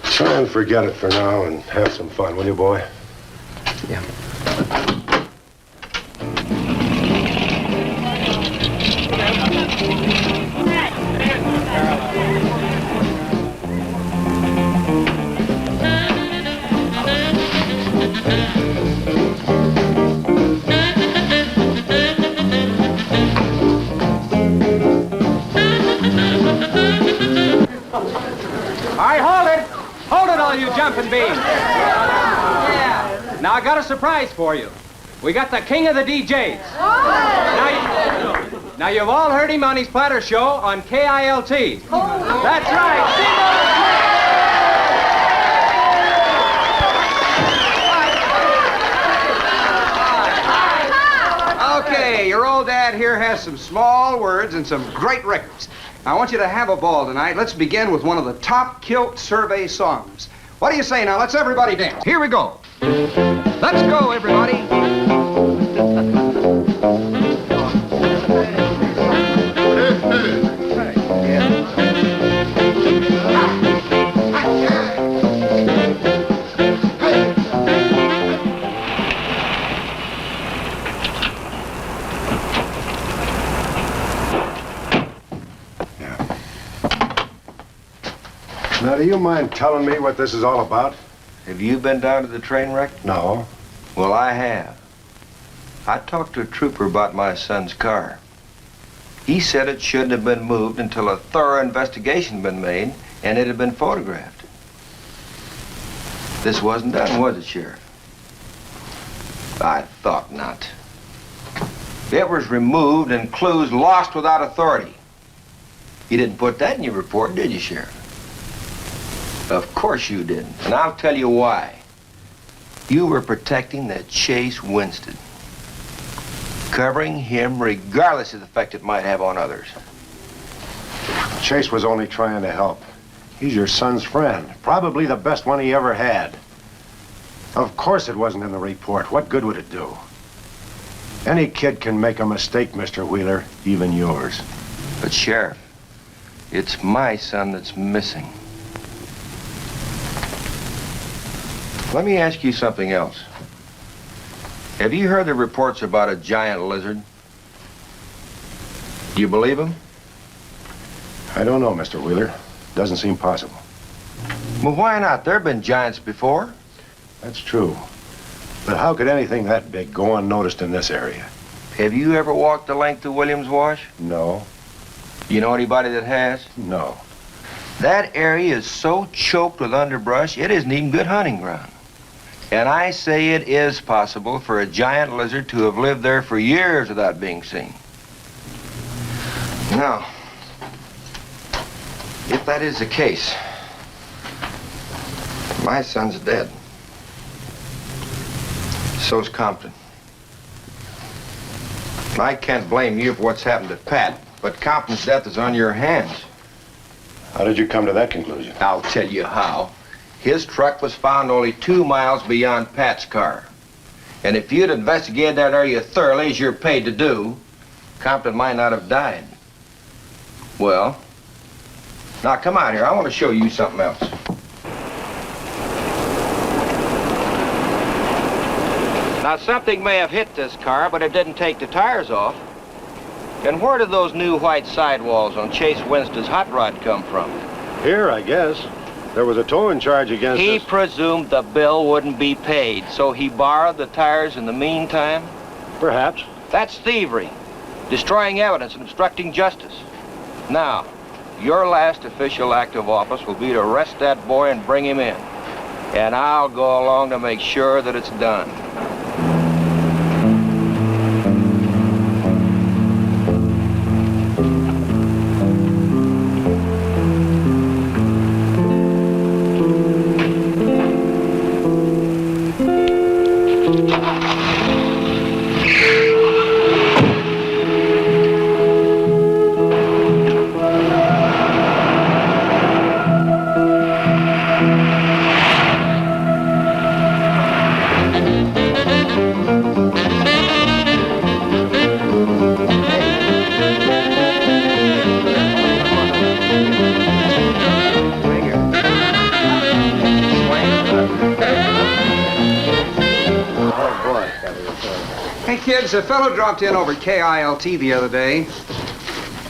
Try and forget it for now and have some fun, will you, boy? Yeah. You jumping beans. Yeah. Now I got a surprise for you. We got the king of the DJs. Now you've all heard him on his platter show on KILT. That's right. Okay, your old dad here has some small words and some great records. I want you to have a ball tonight. Let's begin with one of the top kilt survey songs. What do you say now? Let's everybody dance. Here we go. Let's go, everybody. Now, do you mind telling me what this is all about? Have you been down to the train wreck? No. Well, I have. I talked to a trooper about my son's car. He said it shouldn't have been moved until a thorough investigation had been made and it had been photographed. This wasn't done, was it, Sheriff? I thought not. It was removed and clues lost without authority. You didn't put that in your report, did you, Sheriff? Of course you didn't, and I'll tell you why. You were protecting that Chase Winston, covering him regardless of the effect it might have on others. Chase was only trying to help. He's your son's friend, probably the best one he ever had. Of course it wasn't in the report. What good would it do? Any kid can make a mistake, Mr. Wheeler, even yours. But, Sheriff, it's my son that's missing. Let me ask you something else. Have you heard the reports about a giant lizard? Do you believe them? I don't know, Mr. Wheeler. Doesn't seem possible. Well, why not? There have been giants before. That's true. But how could anything that big go unnoticed in this area? Have you ever walked the length of Williams Wash? No. You know anybody that has? No. That area is so choked with underbrush, it isn't even good hunting ground. And I say it is possible for a giant lizard to have lived there for years without being seen. Now, if that is the case, my son's dead. So's Compton. I can't blame you for what's happened to Pat, but Compton's death is on your hands. How did you come to that conclusion? I'll tell you how. His truck was found only 2 miles beyond Pat's car. And if you'd investigated that area thoroughly, as you're paid to do, Compton might not have died. Well, now come out here. I want to show you something else. Now, something may have hit this car, but it didn't take the tires off. And where did those new white sidewalls on Chase Winston's hot rod come from? Here, I guess. There was a towing charge against He us. presumed the bill wouldn't be paid, so he borrowed the tires in the meantime? Perhaps. That's thievery, destroying evidence and obstructing justice. Now, your last official act of office will be to arrest that boy and bring him in. And I'll go along to make sure that it's done. A fellow dropped in over KILT the other day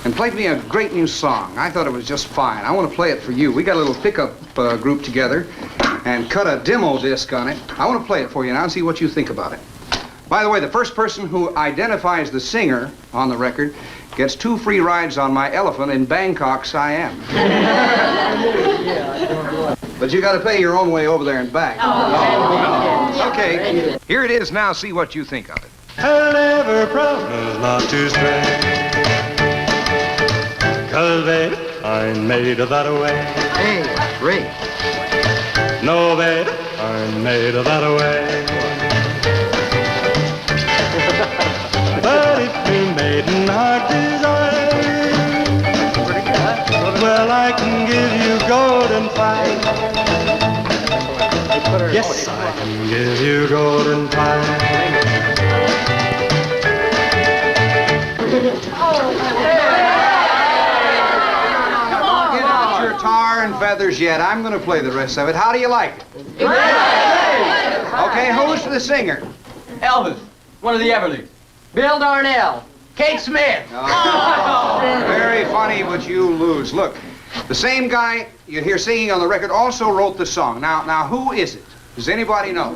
and played me a great new song. I thought it was just fine. I want to play it for you. We got a little pickup group together and cut a demo disc on it. I want to play it for you now and see what you think about it. By the way, the first person who identifies the singer on the record gets 2 free rides on my elephant in Bangkok, Siam. But you got to pay your own way over there and back. Okay, here it is now. See what you think of it. I'll never promise not to stray, 'cause baby, I'm made of that way. Hey, Ray. No, baby, I'm made of that way. But if you're made in heart desire, well, I can give you golden fire. Yes, I can give you golden fire. Get out your tar and feathers yet. I'm going to play the rest of it. How do you like it? Okay, who's the singer? Elvis, one of the Everlys. Bill Darnell. Kate Smith. Oh, very funny, but you lose. Look, the same guy you hear singing on the record also wrote the song. Now, who is it? Does anybody know?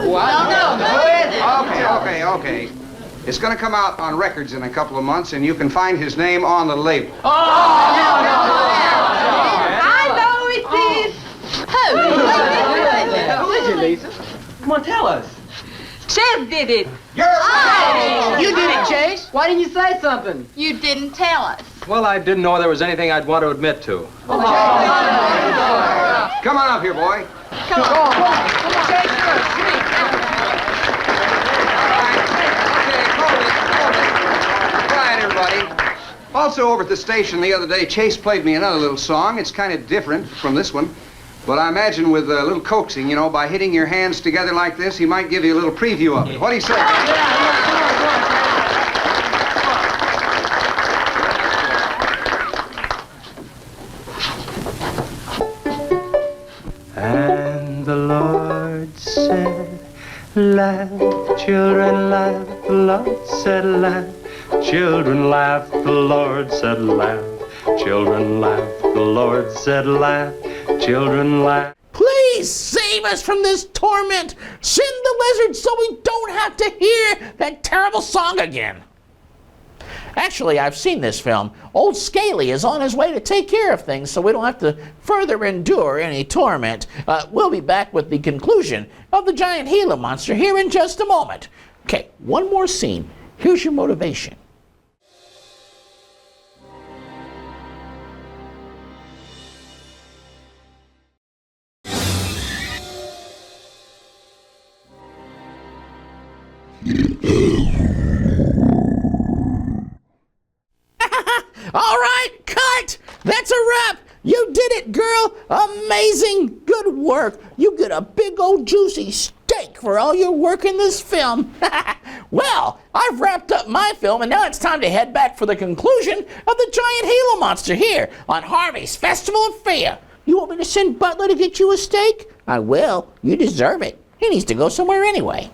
What? No, who is it? Okay. It's going to come out on records in a couple of months, and you can find his name on the label. Oh, I know it is. Who is it, Lisa? Come on, tell us. Chase did it. You did it, Chase. Why didn't you say something? You didn't tell us. Well, I didn't know there was anything I'd want to admit to. Come on up here, boy. Come on, Chase, you're sweet. Quiet, everybody. Also, over at the station the other day, Chase played me another little song. It's kind of different from this one. But I imagine with a little coaxing, by hitting your hands together like this, he might give you a little preview of it. What do you say? And the Lord said, laugh, children, laugh. The Lord said, laugh. Children laugh. The Lord said, laugh. Children laugh. The Lord said, laugh. Children laugh. Please see save us from this torment. Send the lizard so we don't have to hear that terrible song again. Actually, I've seen this film. Old Scaly is on his way to take care of things so we don't have to further endure any torment. We'll be back with the conclusion of the Giant Gila Monster here in just a moment. Okay, one more scene. Here's your motivation. All right, cut! That's a wrap! You did it, girl! Amazing! Good work! You get a big old juicy steak for all your work in this film. Well, I've wrapped up my film, and now it's time to head back for the conclusion of the Giant Gila Monster here on Harvey's Festival of Fear. You want me to send Butler to get you a steak? I will. You deserve it. He needs to go somewhere anyway.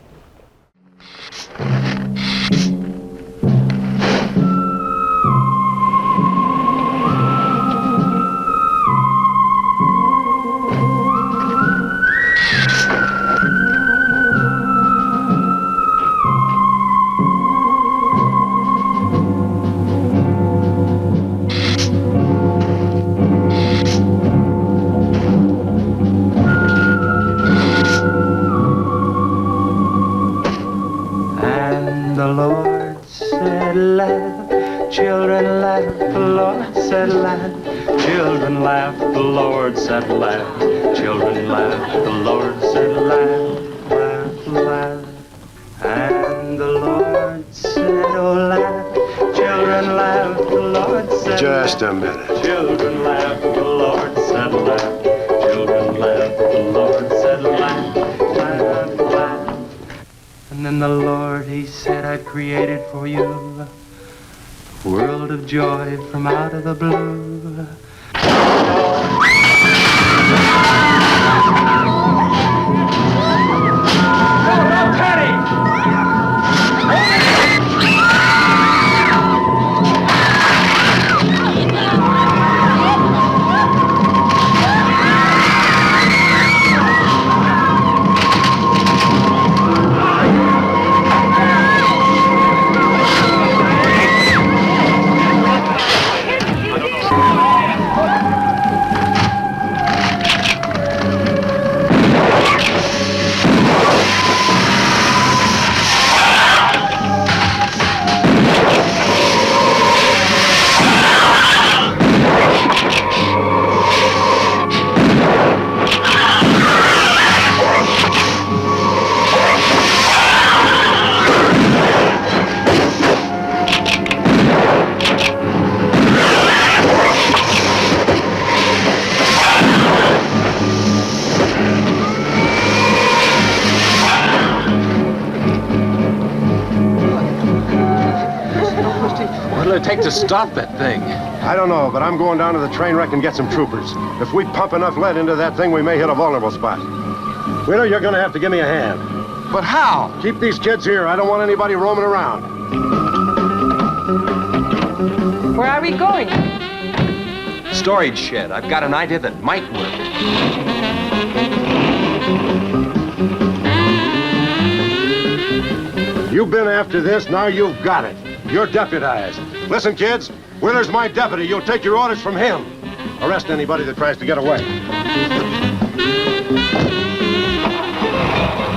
The Lord said, laugh, children laugh, the Lord said, laugh, children laugh, the Lord said, laugh, children laugh, the Lord said, laugh, laugh, laugh. And the Lord said, oh, laugh, children laugh, the Lord said, Just a minute. children laugh, the Lord said, laugh, children laugh, the Lord said, laugh, laugh, laugh. And then the Lord, he said, I created for you a world of joy from out of the blue. What'll it take to stop that thing? I don't know, but I'm going down to the train wreck and get some troopers. If we pump enough lead into that thing, we may hit a vulnerable spot. Wheeler, you're going to have to give me a hand. But how? Keep these kids here. I don't want anybody roaming around. Where are we going? Storage shed. I've got an idea that might work. You've been after this, now you've got it. You're deputized. Listen, kids, Wheeler's my deputy. You'll take your orders from him. Arrest anybody that tries to get away.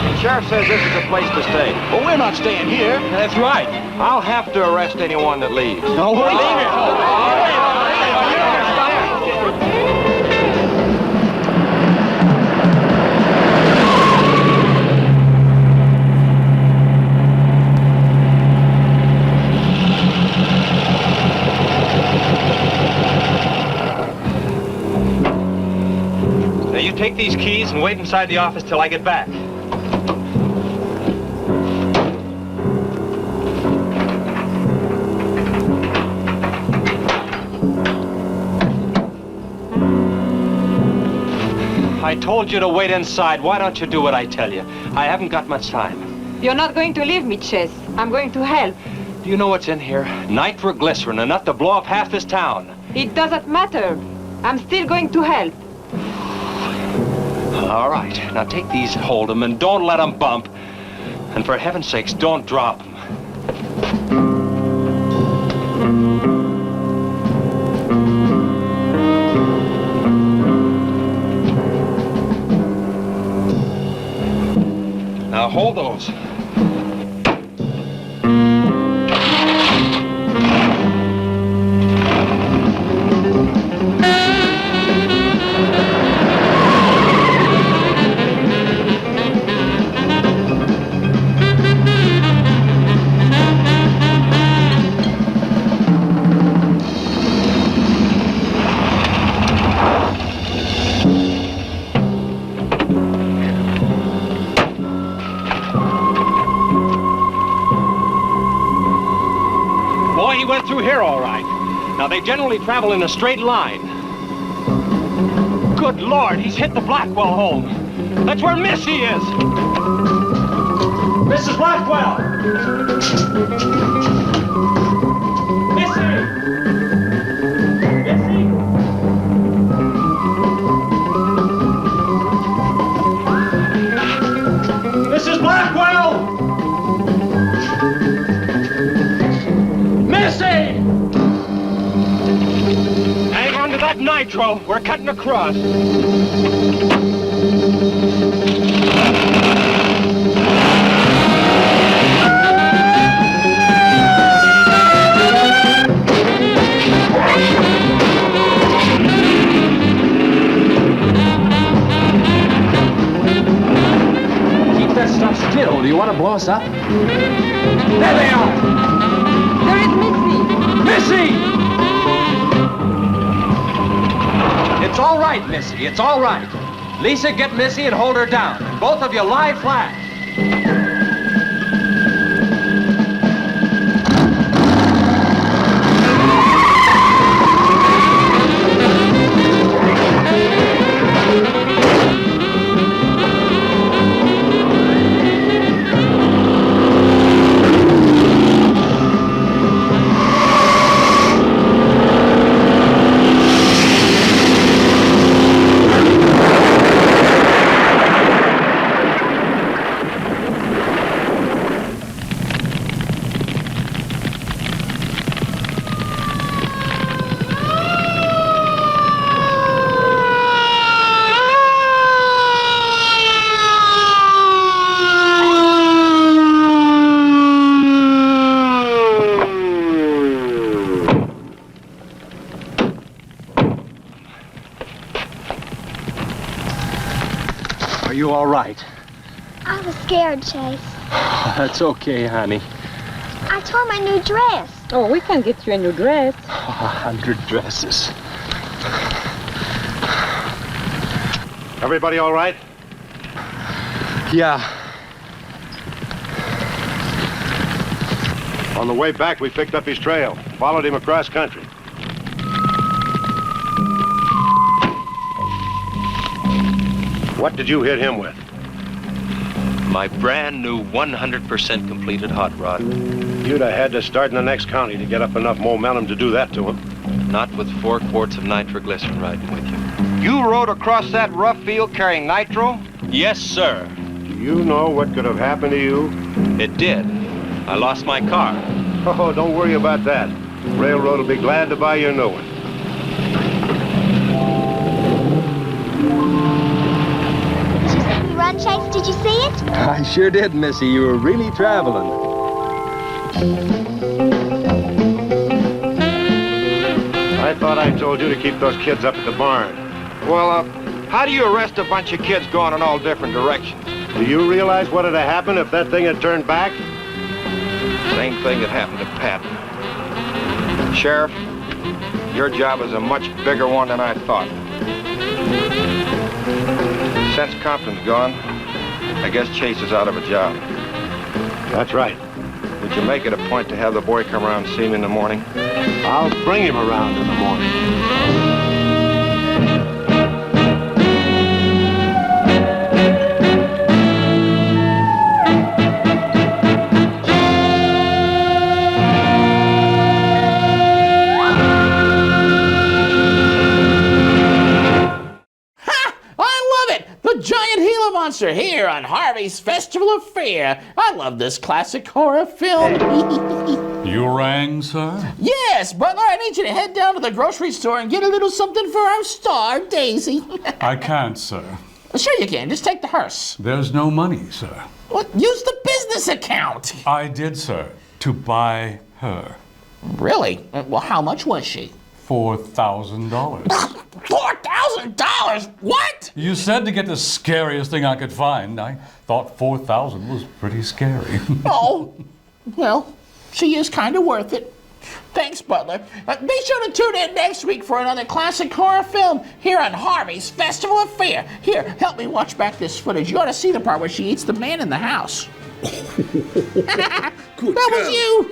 The sheriff says this is a place to stay. Well, we're not staying here. That's right. I'll have to arrest anyone that leaves. No, we're leaving. Now you take these keys and wait inside the office till I get back. I told you to wait inside. Why don't you do what I tell you? I haven't got much time. You're not going to leave me, Chess. I'm going to help. Do you know what's in here? Nitroglycerin, enough to blow up half this town. It doesn't matter. I'm still going to help. All right, now take these, hold them, and don't let them bump. And for heaven's sakes, don't drop them. Now hold those. Boy, he went through here all right. Now, they generally travel in a straight line. Good Lord, he's hit the Blackwell home. That's where Missy is. Mrs. Blackwell! Missy! Missy! Mrs. Blackwell! Missy! Hang on to that nitro. We're cutting across. Keep that stuff still. Do you want to blow us up? There they are! There is Missy! Missy! It's all right, Missy. It's all right. Lisa, get Missy and hold her down. Both of you lie flat. Are you all right? I was scared, Chase. That's okay, honey. I tore my new dress. Oh, we can get you a new dress. 100 dresses. Everybody all right? Yeah. On the way back, we picked up his trail, followed him across country. What did you hit him with? My brand new 100% completed hot rod. You'd have had to start in the next county to get up enough momentum to do that to him. Not with 4 quarts of nitroglycerin riding with you. You rode across that rough field carrying nitro? Yes, sir. Do you know what could have happened to you? It did. I lost my car. Oh, don't worry about that. Railroad will be glad to buy you a new one. Run, Chase, did you see it? I sure did, Missy. You were really traveling. I thought I told you to keep those kids up at the barn. Well, how do you arrest a bunch of kids going in all different directions? Do you realize what would have happened if that thing had turned back? Same thing that happened to Pat. Sheriff, your job is a much bigger one than I thought. Since Compton's gone, I guess Chase is out of a job. That's right. Would you make it a point to have the boy come around and see me in the morning? I'll bring him around in the morning. I love it! The Monster here on Harvey's Festival of Fear. I love this classic horror film. You rang, sir? Yes, Butler, I need you to head down to the grocery store and get a little something for our star, Daisy. I can't, sir. Sure you can. Just take the hearse. There's no money, sir. Well, use the business account. I did, sir, to buy her. Really? Well, how much was she? $4,000. $4,000? What? You said to get the scariest thing I could find. I thought 4,000 was pretty scary. Oh, well, she is kind of worth it. Thanks, Butler. Be sure to tune in next week for another classic horror film here on Harvey's Festival of Fear. Here, help me watch back this footage. You ought to see the part where she eats the man in the house. Good that was you.